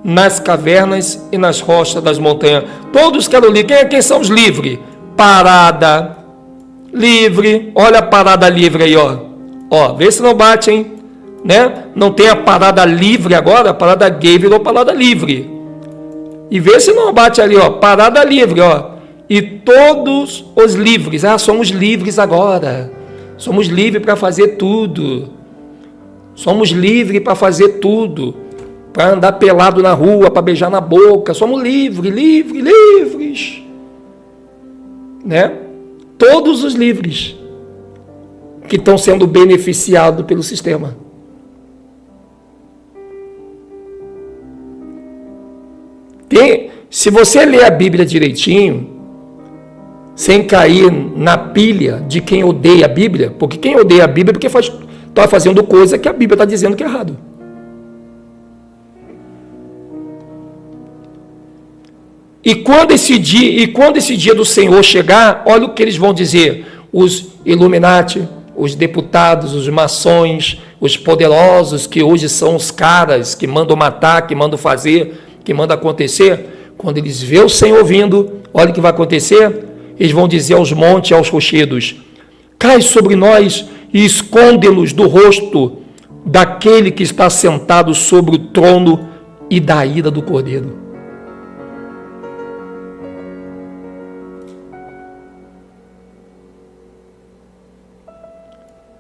nas cavernas e nas rochas das montanhas. Todos que eram livres. Quem são os livres? Parada, livre. Olha a parada livre aí, ó. Ó, vê se não bate, hein? Né? Não tem a parada livre agora, a parada gay virou parada livre. E vê se não bate ali, ó, parada livre, ó. E todos os livres, somos livres agora. Somos livres para fazer tudo. Somos livres para fazer tudo. Para andar pelado na rua, para beijar na boca. Somos livres. Né? Todos os livres que estão sendo beneficiados pelo sistema. Se você ler a Bíblia direitinho, sem cair na pilha de quem odeia a Bíblia, porque quem odeia a Bíblia é porque está fazendo coisa que a Bíblia está dizendo que é errado. E quando esse dia do Senhor chegar, olha o que eles vão dizer. Os Illuminati, os deputados, os maçons, os poderosos, que hoje são os caras que mandam matar, que mandam fazer, que mandam acontecer. Quando eles vê o Senhor vindo, olha o que vai acontecer. Eles vão dizer aos montes e aos rochedos: cai sobre nós e esconde-nos do rosto daquele que está sentado sobre o trono e da ira do Cordeiro.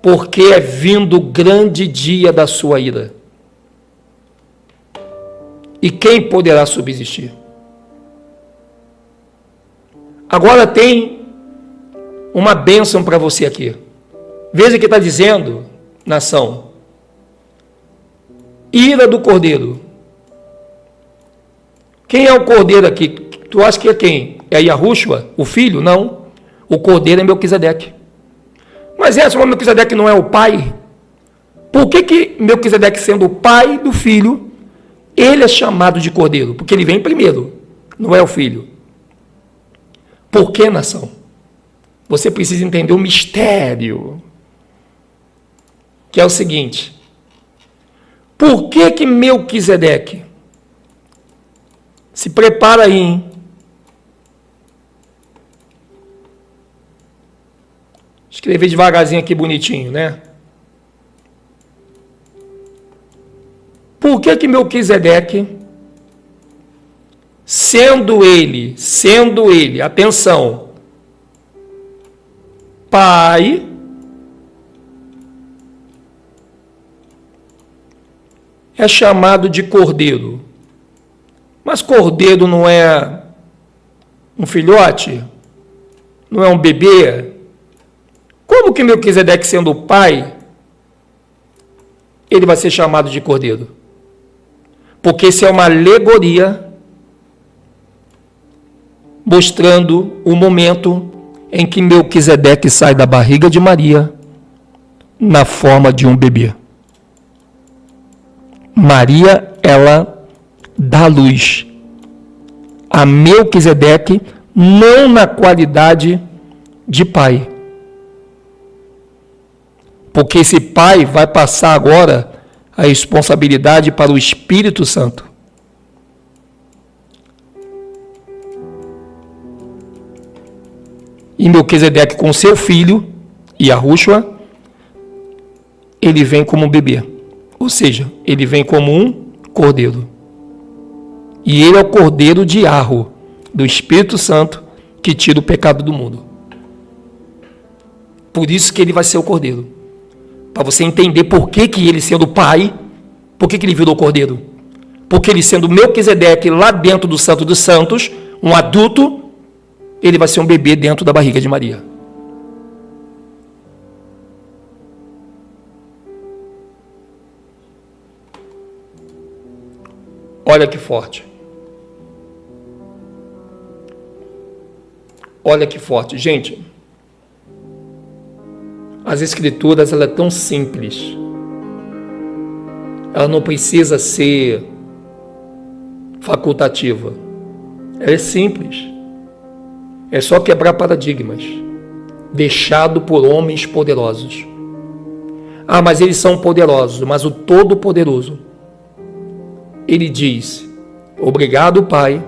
Porque é vindo o grande dia da sua ira. E quem poderá subsistir? Agora tem uma bênção para você aqui. Veja que está dizendo, nação. Ira do Cordeiro. Quem é o Cordeiro aqui? Tu acha que é quem? É Yahushua, o filho? Não. O Cordeiro é Melquisedeque. Mas se o Melquisedeque não é o pai, por que Melquisedeque, sendo o pai do filho, ele é chamado de Cordeiro? Porque ele vem primeiro, não é o filho. Por que, nação? Você precisa entender o mistério, que é o seguinte: por que Melquisedeque, se prepara aí, hein? Escrever devagarzinho aqui, bonitinho, né? Por que Melquisedeque, sendo ele, atenção, pai, é chamado de Cordeiro? Mas Cordeiro não é um filhote? Não é um bebê? Como que Melquisedeque, sendo o pai, ele vai ser chamado de Cordeiro? Porque isso é uma alegoria mostrando o momento em que Melquisedeque sai da barriga de Maria na forma de um bebê. Maria, ela dá luz a Melquisedeque, não na qualidade de pai. Porque esse pai vai passar agora a responsabilidade para o Espírito Santo. E Melquisedeque, com seu filho, Yahushua, ele vem como um bebê. Ou seja, ele vem como um cordeiro. E ele é o cordeiro de Yahweh, do Espírito Santo, que tira o pecado do mundo. Por isso que ele vai ser o cordeiro. Para você entender por que ele, sendo pai, por que ele virou cordeiro. Porque ele, sendo Melquisedeque lá dentro do Santo dos Santos, um adulto, ele vai ser um bebê dentro da barriga de Maria. Olha que forte. Olha que forte. Gente, as Escrituras, ela é tão simples. Ela não precisa ser facultativa. Ela é simples. É só quebrar paradigmas, deixado por homens poderosos. Ah, mas eles são poderosos, mas o Todo-Poderoso, ele diz: obrigado, Pai,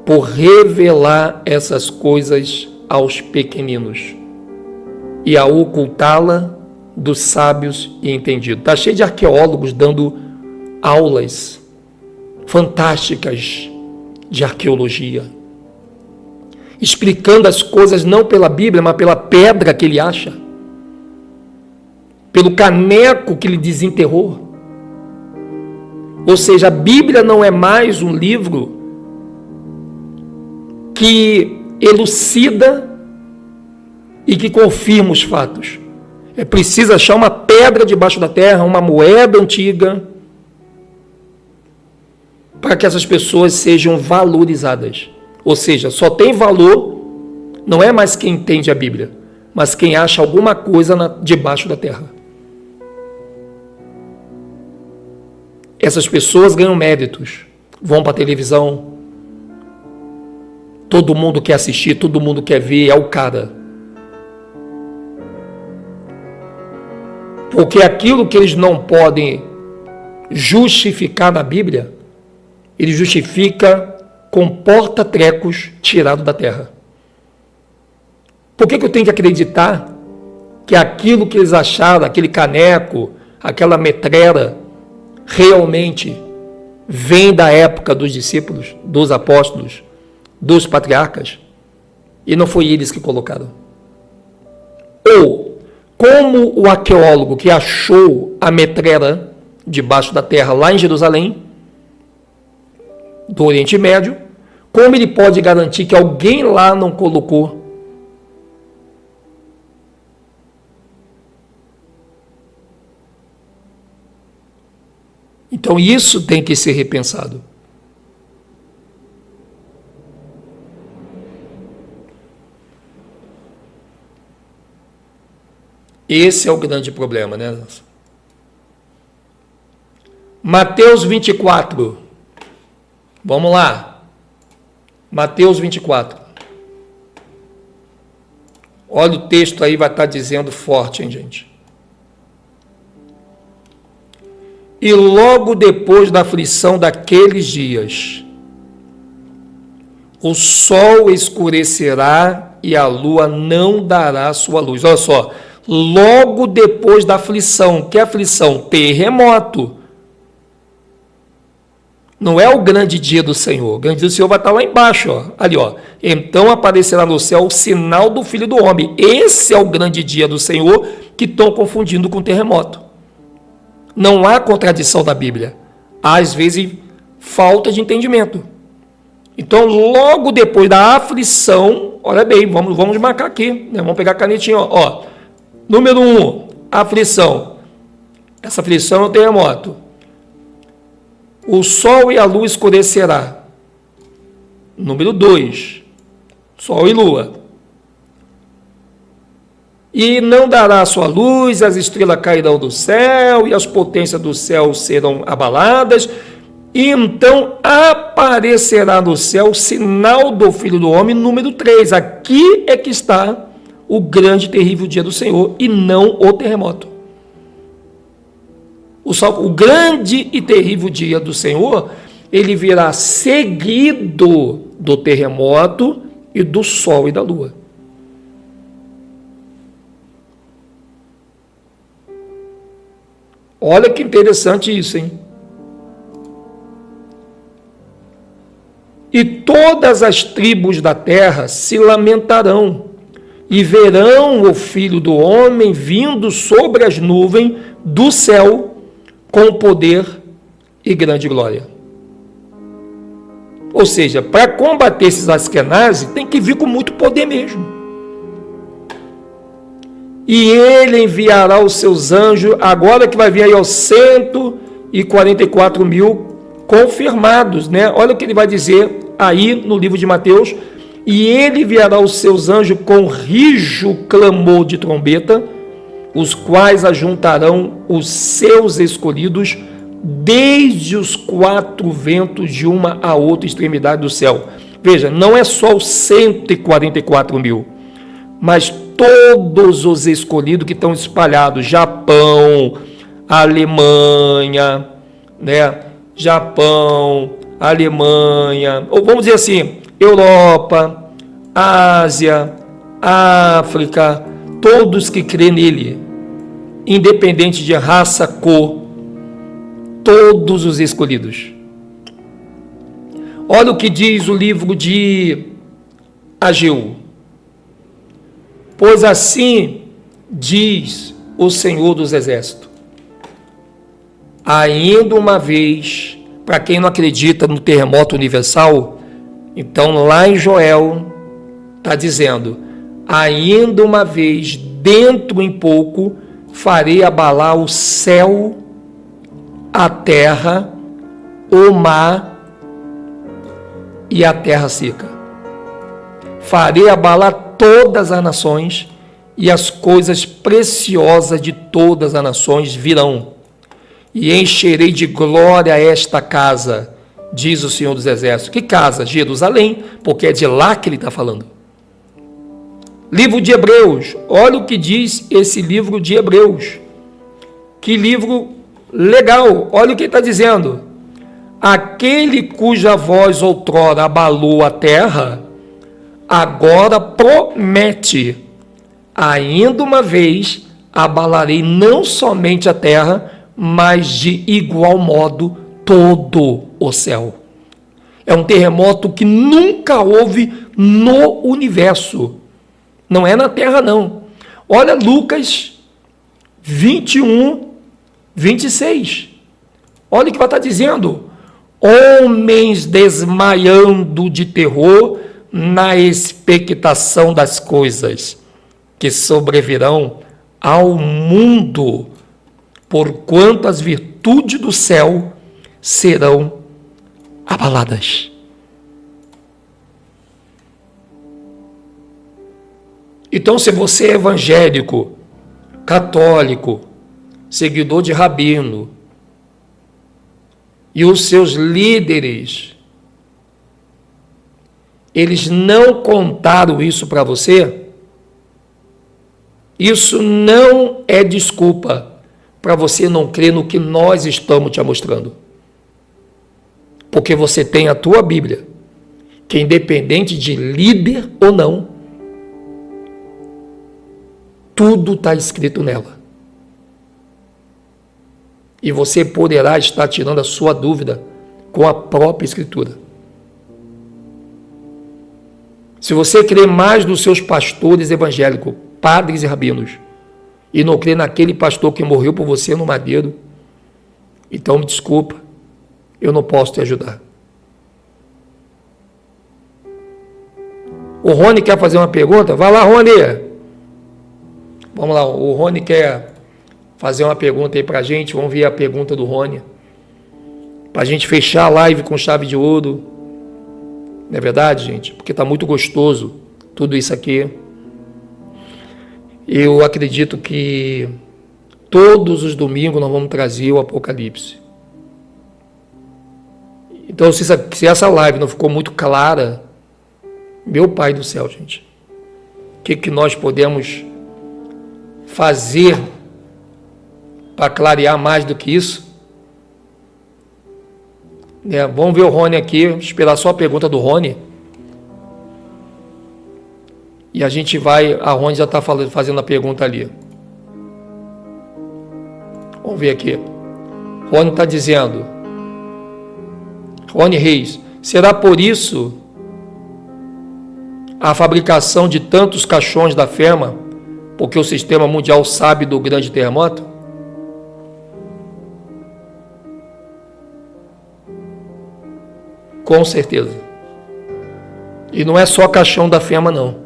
por revelar essas coisas aos pequeninos e a ocultá-la dos sábios e entendidos. Está cheio de arqueólogos dando aulas fantásticas de arqueologia, explicando as coisas não pela Bíblia, mas pela pedra que ele acha, pelo caneco que ele desenterrou. Ou seja, a Bíblia não é mais um livro que elucida e que confirma os fatos. É preciso achar uma pedra debaixo da terra, uma moeda antiga, para que essas pessoas sejam valorizadas. Ou seja, só tem valor, não é mais quem entende a Bíblia, mas quem acha alguma coisa debaixo da terra. Essas pessoas ganham méritos, vão para a televisão, todo mundo quer assistir, todo mundo quer ver, é o cara. Porque aquilo que eles não podem justificar na Bíblia, ele justifica com porta-trecos tirado da terra. Por que eu tenho que acreditar que aquilo que eles acharam, aquele caneco, aquela metrera, realmente vem da época dos discípulos, dos apóstolos, dos patriarcas, e não foi eles que colocaram? Ou, como o arqueólogo que achou a metrera debaixo da terra lá em Jerusalém, do Oriente Médio, como ele pode garantir que alguém lá não colocou? Então isso tem que ser repensado. Esse é o grande problema, né? Mateus 24. Vamos lá. Mateus 24. Olha o texto aí, vai estar dizendo forte, hein, gente? E logo depois da aflição daqueles dias, o sol escurecerá e a lua não dará sua luz. Olha só, logo depois da aflição. Que aflição? Terremoto. Não é o grande dia do Senhor. O grande dia do Senhor vai estar lá embaixo, ó. Ali, ó. Então aparecerá no céu o sinal do Filho do Homem. Esse é o grande dia do Senhor que estão confundindo com terremoto. Não há contradição da Bíblia. Há, às vezes, falta de entendimento. Então, logo depois da aflição, olha bem, vamos marcar aqui, né? Vamos pegar a canetinha, ó. Número 1, aflição. Essa aflição é o terremoto. O sol e a lua escurecerá. Número 2, sol e lua. E não dará a sua luz, as estrelas cairão do céu, e as potências do céu serão abaladas. E então aparecerá no céu o sinal do Filho do Homem, número 3. Aqui é que está o grande e terrível dia do Senhor, e não o terremoto. O grande e terrível dia do Senhor, ele virá seguido do terremoto e do sol e da lua. Olha que interessante isso, hein? E todas as tribos da terra se lamentarão e verão o Filho do Homem vindo sobre as nuvens do céu com poder e grande glória. Ou seja, para combater esses askenazes, tem que vir com muito poder mesmo. E ele enviará os seus anjos, agora que vai vir aí aos 144 mil confirmados, né? Olha o que ele vai dizer aí no livro de Mateus. E ele enviará os seus anjos com rijo clamor de trombeta, os quais ajuntarão os seus escolhidos desde os 4 ventos de uma a outra extremidade do céu. Veja, não é só os 144 mil, mas todos os escolhidos que estão espalhados, Japão, Alemanha, né? Japão, Alemanha, ou vamos dizer assim, Europa, Ásia, África, todos que crêem nele, independente de raça, cor, todos os escolhidos. Olha o que diz o livro de Ageu. Pois assim diz o Senhor dos Exércitos. Ainda uma vez, para quem não acredita no terremoto universal, então lá em Joel está dizendo, ainda uma vez, dentro em pouco, farei abalar o céu, a terra, o mar e a terra seca. Farei abalar todas as nações e as coisas preciosas de todas as nações virão. E encherei de glória esta casa, diz o Senhor dos Exércitos. Que casa? Jerusalém, porque é de lá que ele está falando. Livro de Hebreus, olha o que diz esse livro de Hebreus. Que livro legal, olha o que ele está dizendo. Aquele cuja voz outrora abalou a terra, agora promete, ainda uma vez abalarei não somente a terra, mas de igual modo todo o céu. É um terremoto que nunca houve no universo. Não é na terra, não. Olha Lucas 21, 26. Olha o que vai estar dizendo. Homens desmaiando de terror na expectação das coisas que sobrevirão ao mundo, porquanto as virtudes do céu serão abaladas. Então, se você é evangélico, católico, seguidor de rabino, e os seus líderes, eles não contaram isso para você, isso não é desculpa para você não crer no que nós estamos te mostrando. Porque você tem a tua Bíblia, que independente de líder ou não, tudo está escrito nela. E você poderá estar tirando a sua dúvida com a própria Escritura. Se você crê mais nos seus pastores evangélicos, padres e rabinos, e não crê naquele pastor que morreu por você no madeiro, então me desculpa, eu não posso te ajudar. O Rony quer fazer uma pergunta? Vai lá, Rony. Vamos lá, o Rony quer fazer uma pergunta aí para a gente. Vamos ver a pergunta do Rony. Para a gente fechar a live com chave de ouro. Não é verdade, gente? Porque está muito gostoso tudo isso aqui. Eu acredito que todos os domingos nós vamos trazer o Apocalipse. Então, se essa live não ficou muito clara, meu Pai do céu, gente, o que nós podemos fazer para clarear mais do que isso? Vamos ver o Rony aqui, esperar só a pergunta do Rony. E a gente vai, a Rony já está fazendo a pergunta ali. Vamos ver aqui. Rony está dizendo, Rony Reis, será por isso a fabricação de tantos caixões da FEMA, porque o sistema mundial sabe do grande terremoto? Com certeza. E não é só caixão da FEMA, não.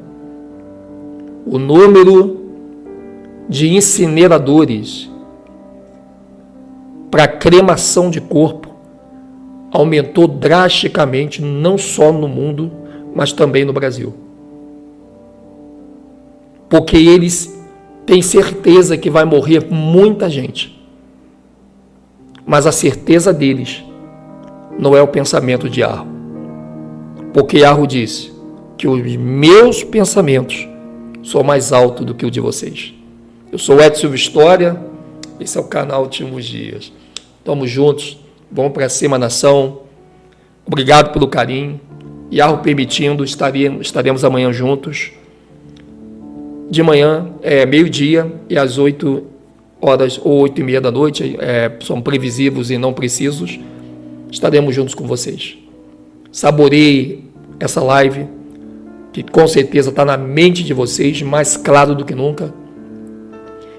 O número de incineradores para cremação de corpo aumentou drasticamente, não só no mundo, mas também no Brasil. Porque eles têm certeza que vai morrer muita gente. Mas a certeza deles não é o pensamento de Yarro. Porque Yarro disse que os meus pensamentos são mais altos do que o de vocês. Eu sou Edson Silva História, esse é o canal Últimos Dias. Estamos juntos, vamos para cima, nação. Obrigado pelo carinho. Yarro permitindo, estaremos amanhã juntos. de manhã, meio-dia, e às 8 horas ou 8h30 da noite, são previsíveis e não precisos, estaremos juntos com vocês. Saboreie essa live, que com certeza está na mente de vocês, mais claro do que nunca.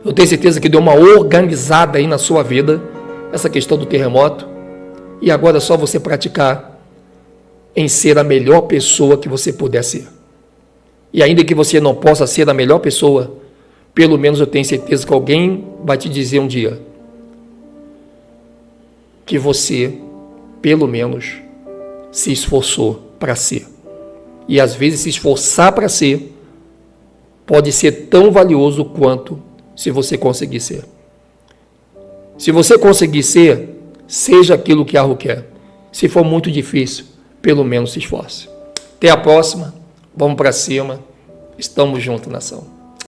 Eu tenho certeza que deu uma organizada aí na sua vida, essa questão do terremoto, e agora é só você praticar em ser a melhor pessoa que você puder ser. E ainda que você não possa ser a melhor pessoa, pelo menos eu tenho certeza que alguém vai te dizer um dia que você, pelo menos, se esforçou para ser. E às vezes se esforçar para ser pode ser tão valioso quanto se você conseguir ser. Se você conseguir ser, seja aquilo que algo quer. Se for muito difícil, pelo menos se esforce. Até a próxima. Vamos para cima. Estamos juntos, nação.